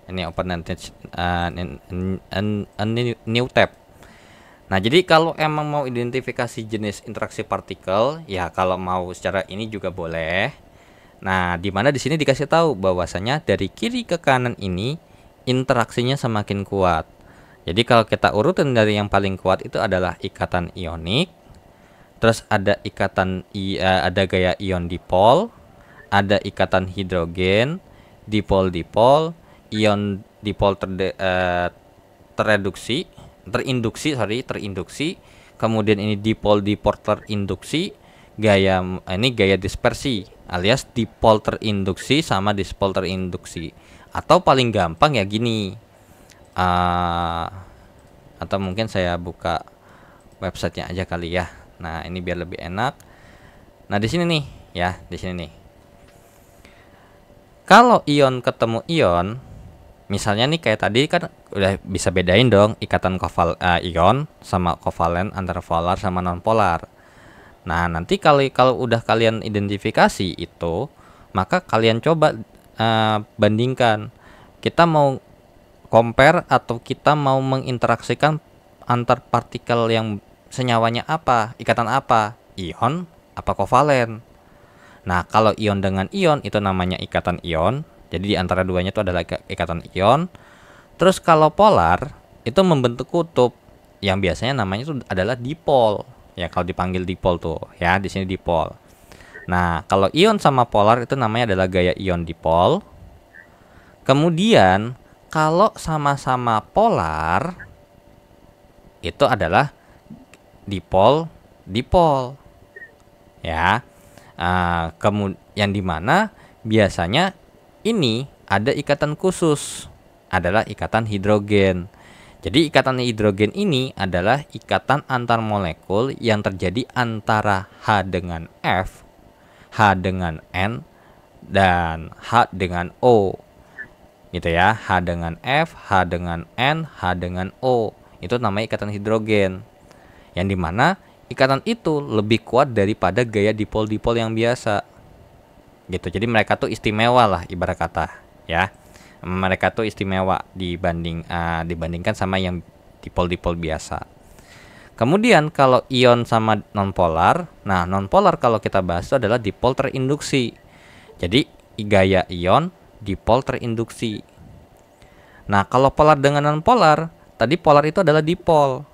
ini open new tab. Nah, jadi kalau emang mau identifikasi jenis interaksi partikel, ya kalau mau secara ini juga boleh. Nah, di mana di sini dikasih tahu bahwasanya dari kiri ke kanan ini interaksinya semakin kuat. Jadi kalau kita urutin dari yang paling kuat itu adalah ikatan ionik, terus ada ada gaya ion dipol, ada ikatan hidrogen, dipol-dipol, ion dipol terinduksi, kemudian ini dipol-dipol terinduksi, gaya dispersi alias dipol terinduksi sama dispol terinduksi. Atau paling gampang ya gini. Atau mungkin saya buka websitenya aja kali ya. Nah, ini biar lebih enak. Nah, di sini nih ya, di sini nih. Kalau ion ketemu ion, misalnya nih kayak tadi kan udah bisa bedain dong ikatan ion sama kovalen antara polar sama non polar. Nah, nanti kalau udah kalian identifikasi itu, maka kalian coba bandingkan. Kita mau compare atau kita mau menginteraksikan antar partikel yang senyawanya apa, ikatan apa, ion apa kovalen. Nah, kalau ion dengan ion itu namanya ikatan ion. Jadi di antara duanya itu adalah ikatan ion. Terus kalau polar itu membentuk kutub yang biasanya namanya itu adalah dipol. Ya, kalau dipanggil dipol tuh ya, di sini dipol. Nah, kalau ion sama polar itu namanya adalah gaya ion dipol. Kemudian kalau sama-sama polar itu adalah dipol ya. Kemudian yang dimana biasanya ini ada ikatan khusus, adalah ikatan hidrogen. Jadi ikatan hidrogen ini adalah ikatan antar molekul yang terjadi antara H dengan F, H dengan N, dan H dengan O. Gitu ya, H dengan F, H dengan N, H dengan O. Itu namanya ikatan hidrogen. Yang dimana ikatan itu lebih kuat daripada gaya dipol-dipol yang biasa. Gitu. Jadi mereka tuh istimewa lah ibarat kata, ya. Mereka tuh istimewa dibandingkan sama yang dipol-dipol biasa. Kemudian kalau ion sama nonpolar, nah nonpolar kalau kita bahas itu adalah dipol terinduksi. Jadi gaya ion dipol terinduksi. Nah kalau polar dengan nonpolar, tadi polar itu adalah dipol.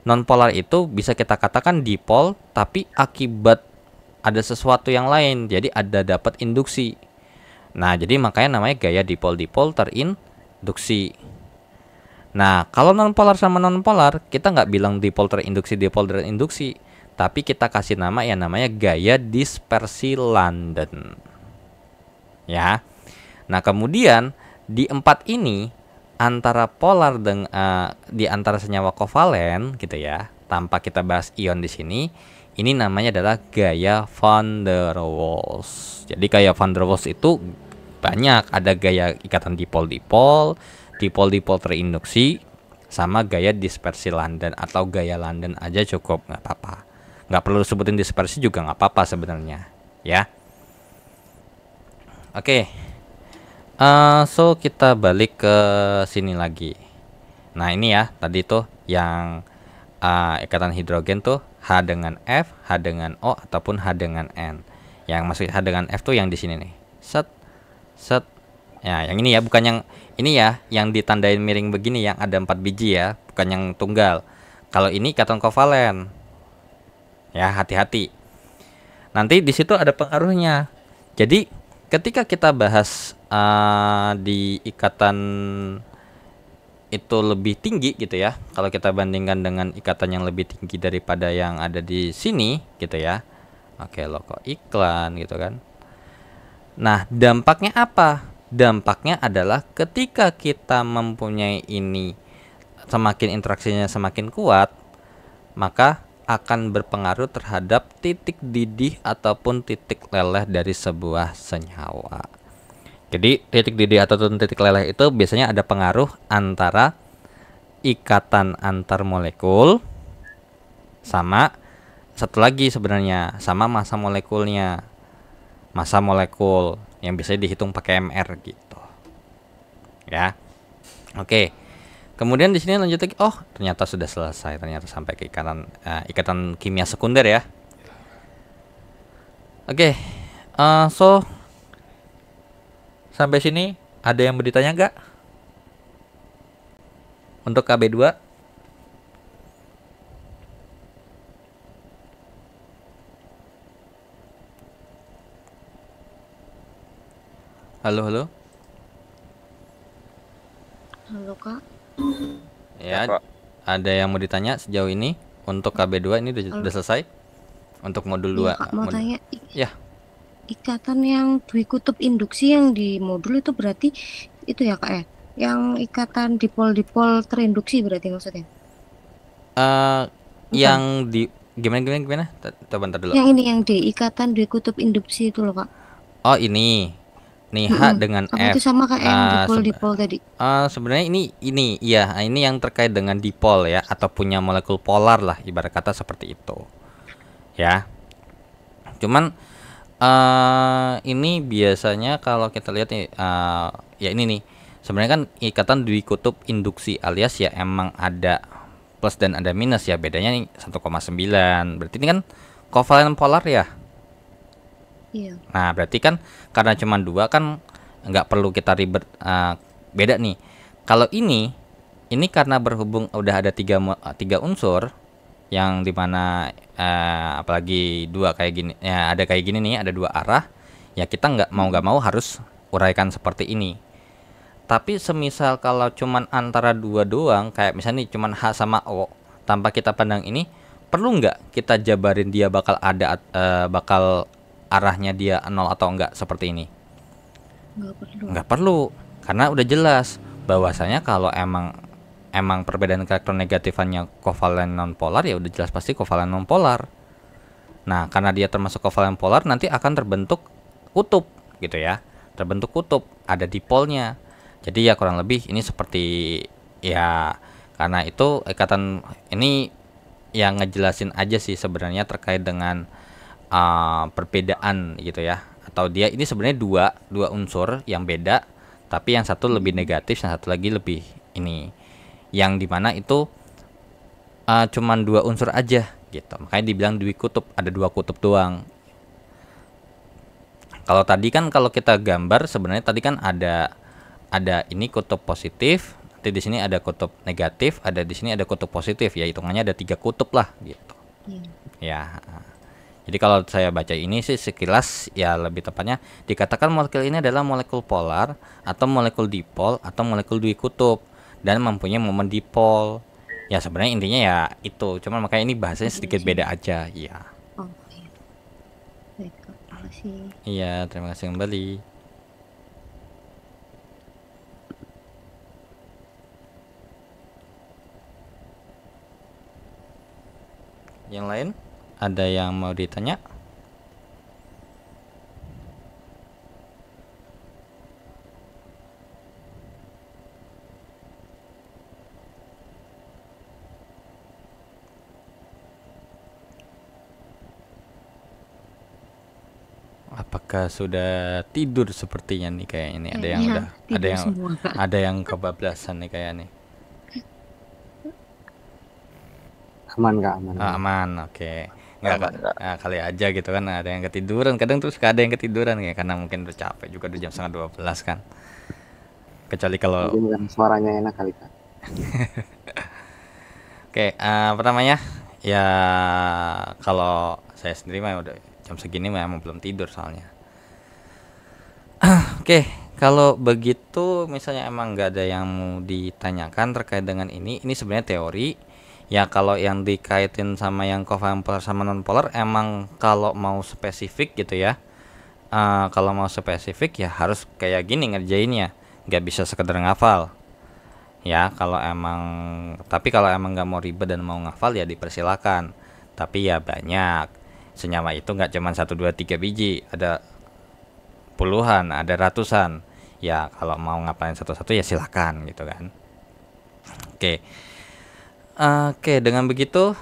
Nonpolar itu bisa kita katakan dipol, tapi akibat ada sesuatu yang lain, jadi ada dapat induksi. Nah, jadi makanya namanya gaya dipol-dipol terinduksi. Nah, kalau nonpolar sama nonpolar, kita nggak bilang dipol terinduksi, tapi kita kasih nama yang namanya gaya dispersi London. Ya. Nah, kemudian di 4 ini antara polar dengan di antara senyawa kovalen gitu ya, tanpa kita bahas ion di sini, ini namanya adalah gaya van der Waals. Jadi gaya van der Waals itu banyak, ada gaya ikatan dipol-dipol, dipol-dipol terinduksi, sama gaya dispersi London atau gaya London aja cukup, nggak apa-apa. Nggak perlu sebutin dispersi juga nggak apa-apa sebenarnya, ya. Oke, so kita balik ke sini lagi. Nah ini ya tadi tuh yang ikatan hidrogen tuh H dengan F, H dengan O ataupun H dengan N. Yang maksud H dengan F tuh yang di sini nih. Set. Ya, yang ini ya, bukan yang ini ya, yang ditandain miring begini yang ada 4 biji ya, bukan yang tunggal. Kalau ini ikatan kovalen. Ya, hati-hati. Nanti di situ ada pengaruhnya. Jadi, ketika kita bahas di ikatan itu lebih tinggi gitu ya, kalau kita bandingkan dengan ikatan yang lebih tinggi daripada yang ada di sini gitu ya. Oke, logo iklan gitu kan. Nah, dampaknya apa? Dampaknya adalah ketika kita mempunyai ini, semakin interaksinya semakin kuat, maka akan berpengaruh terhadap titik didih ataupun titik leleh dari sebuah senyawa. Jadi titik didih ataupun titik leleh itu biasanya ada pengaruh antara ikatan antar molekul sama satu lagi sebenarnya sama massa molekulnya. Massa molekul yang bisa dihitung pakai MR gitu. Ya. Oke. Kemudian di sini lanjut lagi. Oh, ternyata sudah selesai. Ternyata sampai ke ikatan kimia sekunder ya. Oke. So sampai sini ada yang mau ditanya nggak? Untuk KB2? Halo, halo. Halo Kak. Ya, ada yang mau ditanya sejauh ini untuk KB2 ini udah selesai? Untuk modul 2. Iya, Kak, mau tanya. Ya. Ikatan yang dikutub induksi yang di modul itu berarti itu ya Kak ya? Yang ikatan dipol-dipol terinduksi berarti maksudnya? Yang di gimana? Bentar dulu. Yang ini yang di ikatan dikutub induksi itu loh Kak. Oh, ini. Nih H dengan Apa F. itu sama kayak yang dipol-dipol tadi? Sebenarnya ini ya, ini yang terkait dengan dipol ya, atau punya molekul polar lah ibarat kata seperti itu. Ya. Cuman ini biasanya kalau kita lihat nih ya ini nih. Sebenarnya kan ikatan dikutub induksi alias ya emang ada plus dan ada minus ya, bedanya nih 1,9. Berarti ini kan kovalen polar ya. Iya. Nah, berarti kan karena cuma 2 kan nggak perlu kita ribet. Beda nih. Kalau ini karena berhubung udah ada tiga unsur yang dimana apalagi 2 kayak gini ya, ada kayak gini nih, ada 2 arah ya, kita nggak mau harus uraikan seperti ini. Tapi semisal kalau cuman antara 2 doang, kayak misalnya nih cuman H sama O tanpa kita pandang ini, perlu nggak kita jabarin dia bakal arahnya dia 0 atau enggak seperti ini? Nggak perlu. Nggak perlu, karena udah jelas bahwasanya kalau emang perbedaan elektronegatifan kovalen nonpolar, ya udah jelas pasti kovalen nonpolar. Nah, karena dia termasuk kovalen polar, nanti akan terbentuk kutub gitu ya. Terbentuk kutub, ada dipolnya. Jadi ya kurang lebih ini seperti ya, karena itu ikatan ini yang ngejelasin aja sih sebenarnya terkait dengan perbedaan gitu ya. Atau dia ini sebenarnya dua unsur yang beda, tapi yang satu lebih negatif, yang satu lagi lebih ini. Yang dimana itu cuman dua unsur aja gitu, makanya dibilang kutub, ada dua kutub doang. Kalau tadi kan kalau kita gambar sebenarnya tadi kan ada ini kutub positif, nanti di sini ada kutub negatif, ada di sini ada kutub positif, ya hitungannya ada 3 kutub lah gitu. Ya, jadi kalau saya baca ini sih sekilas ya lebih tepatnya dikatakan molekul ini adalah molekul polar atau molekul dipol atau molekul kutub dan mempunyai momen dipol. Ya sebenarnya intinya ya itu, cuman makanya ini bahasanya sedikit beda aja ya. Oke. Baik, terima kasih. Iya, terima kasih kembali. Yang lain ada yang mau ditanya? Apakah sudah tidur sepertinya nih kayak ini? Ada yang Kayaknya udah, ada tidur yang semua, Kak. ada yang kebablasan nih kayak nih. Aman Kak, aman. Aman, oke. Nggak, kali aja gitu kan ada yang ketiduran. Kadang terus ada yang ketiduran ya karena mungkin udah capek juga, udah jam 11:30 kan. Kecuali kalau Mungkin suaranya enak kali Kak. oke, apa namanya? Ya kalau saya sendiri mah udah jam segini memang belum tidur soalnya. Oke, kalau begitu misalnya emang nggak ada yang mau ditanyakan terkait dengan ini sebenarnya teori. Ya kalau yang dikaitin sama yang kovalen polar sama non polar, emang kalau mau spesifik gitu ya, kalau mau spesifik ya harus kayak gini ngerjainnya, nggak bisa sekedar ngafal. Ya tapi kalau emang nggak mau ribet dan mau ngafal ya dipersilakan. Tapi ya banyak, senyawa itu nggak cuma 1, 2, 3 biji, ada puluhan, ada ratusan. Ya kalau mau ngapalin satu-satu ya silakan gitu kan. Oke, dengan begitu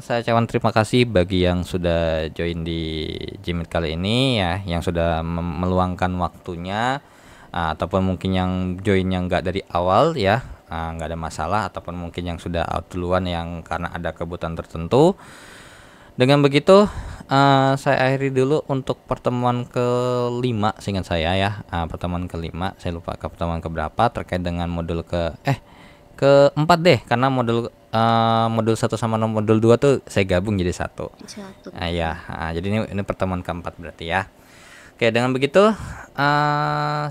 saya ucapkan terima kasih bagi yang sudah join di Jimit kali ini ya, yang sudah meluangkan waktunya, ataupun mungkin yang joinnya nggak dari awal ya, nggak ada masalah, ataupun mungkin yang sudah out duluan yang karena ada kebutuhan tertentu. Dengan begitu saya akhiri dulu untuk pertemuan ke-5 seingat saya ya, pertemuan ke-5, saya lupa ke pertemuan keberapa terkait dengan modul ke-4 deh, karena modul 1 sama modul 2 tuh saya gabung jadi satu. Ya, jadi ini pertemuan ke-4 berarti ya. Oke, dengan begitu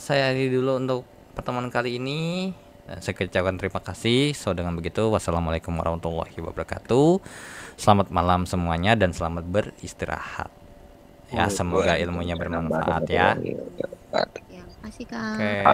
saya akhiri dulu untuk pertemuan kali ini. Dan saya ucapkan terima kasih. So dengan begitu wassalamualaikum warahmatullahi wabarakatuh. Selamat malam semuanya dan selamat beristirahat. Ya, semoga ilmunya bermanfaat ya. Ya, makasih Kak. Oke.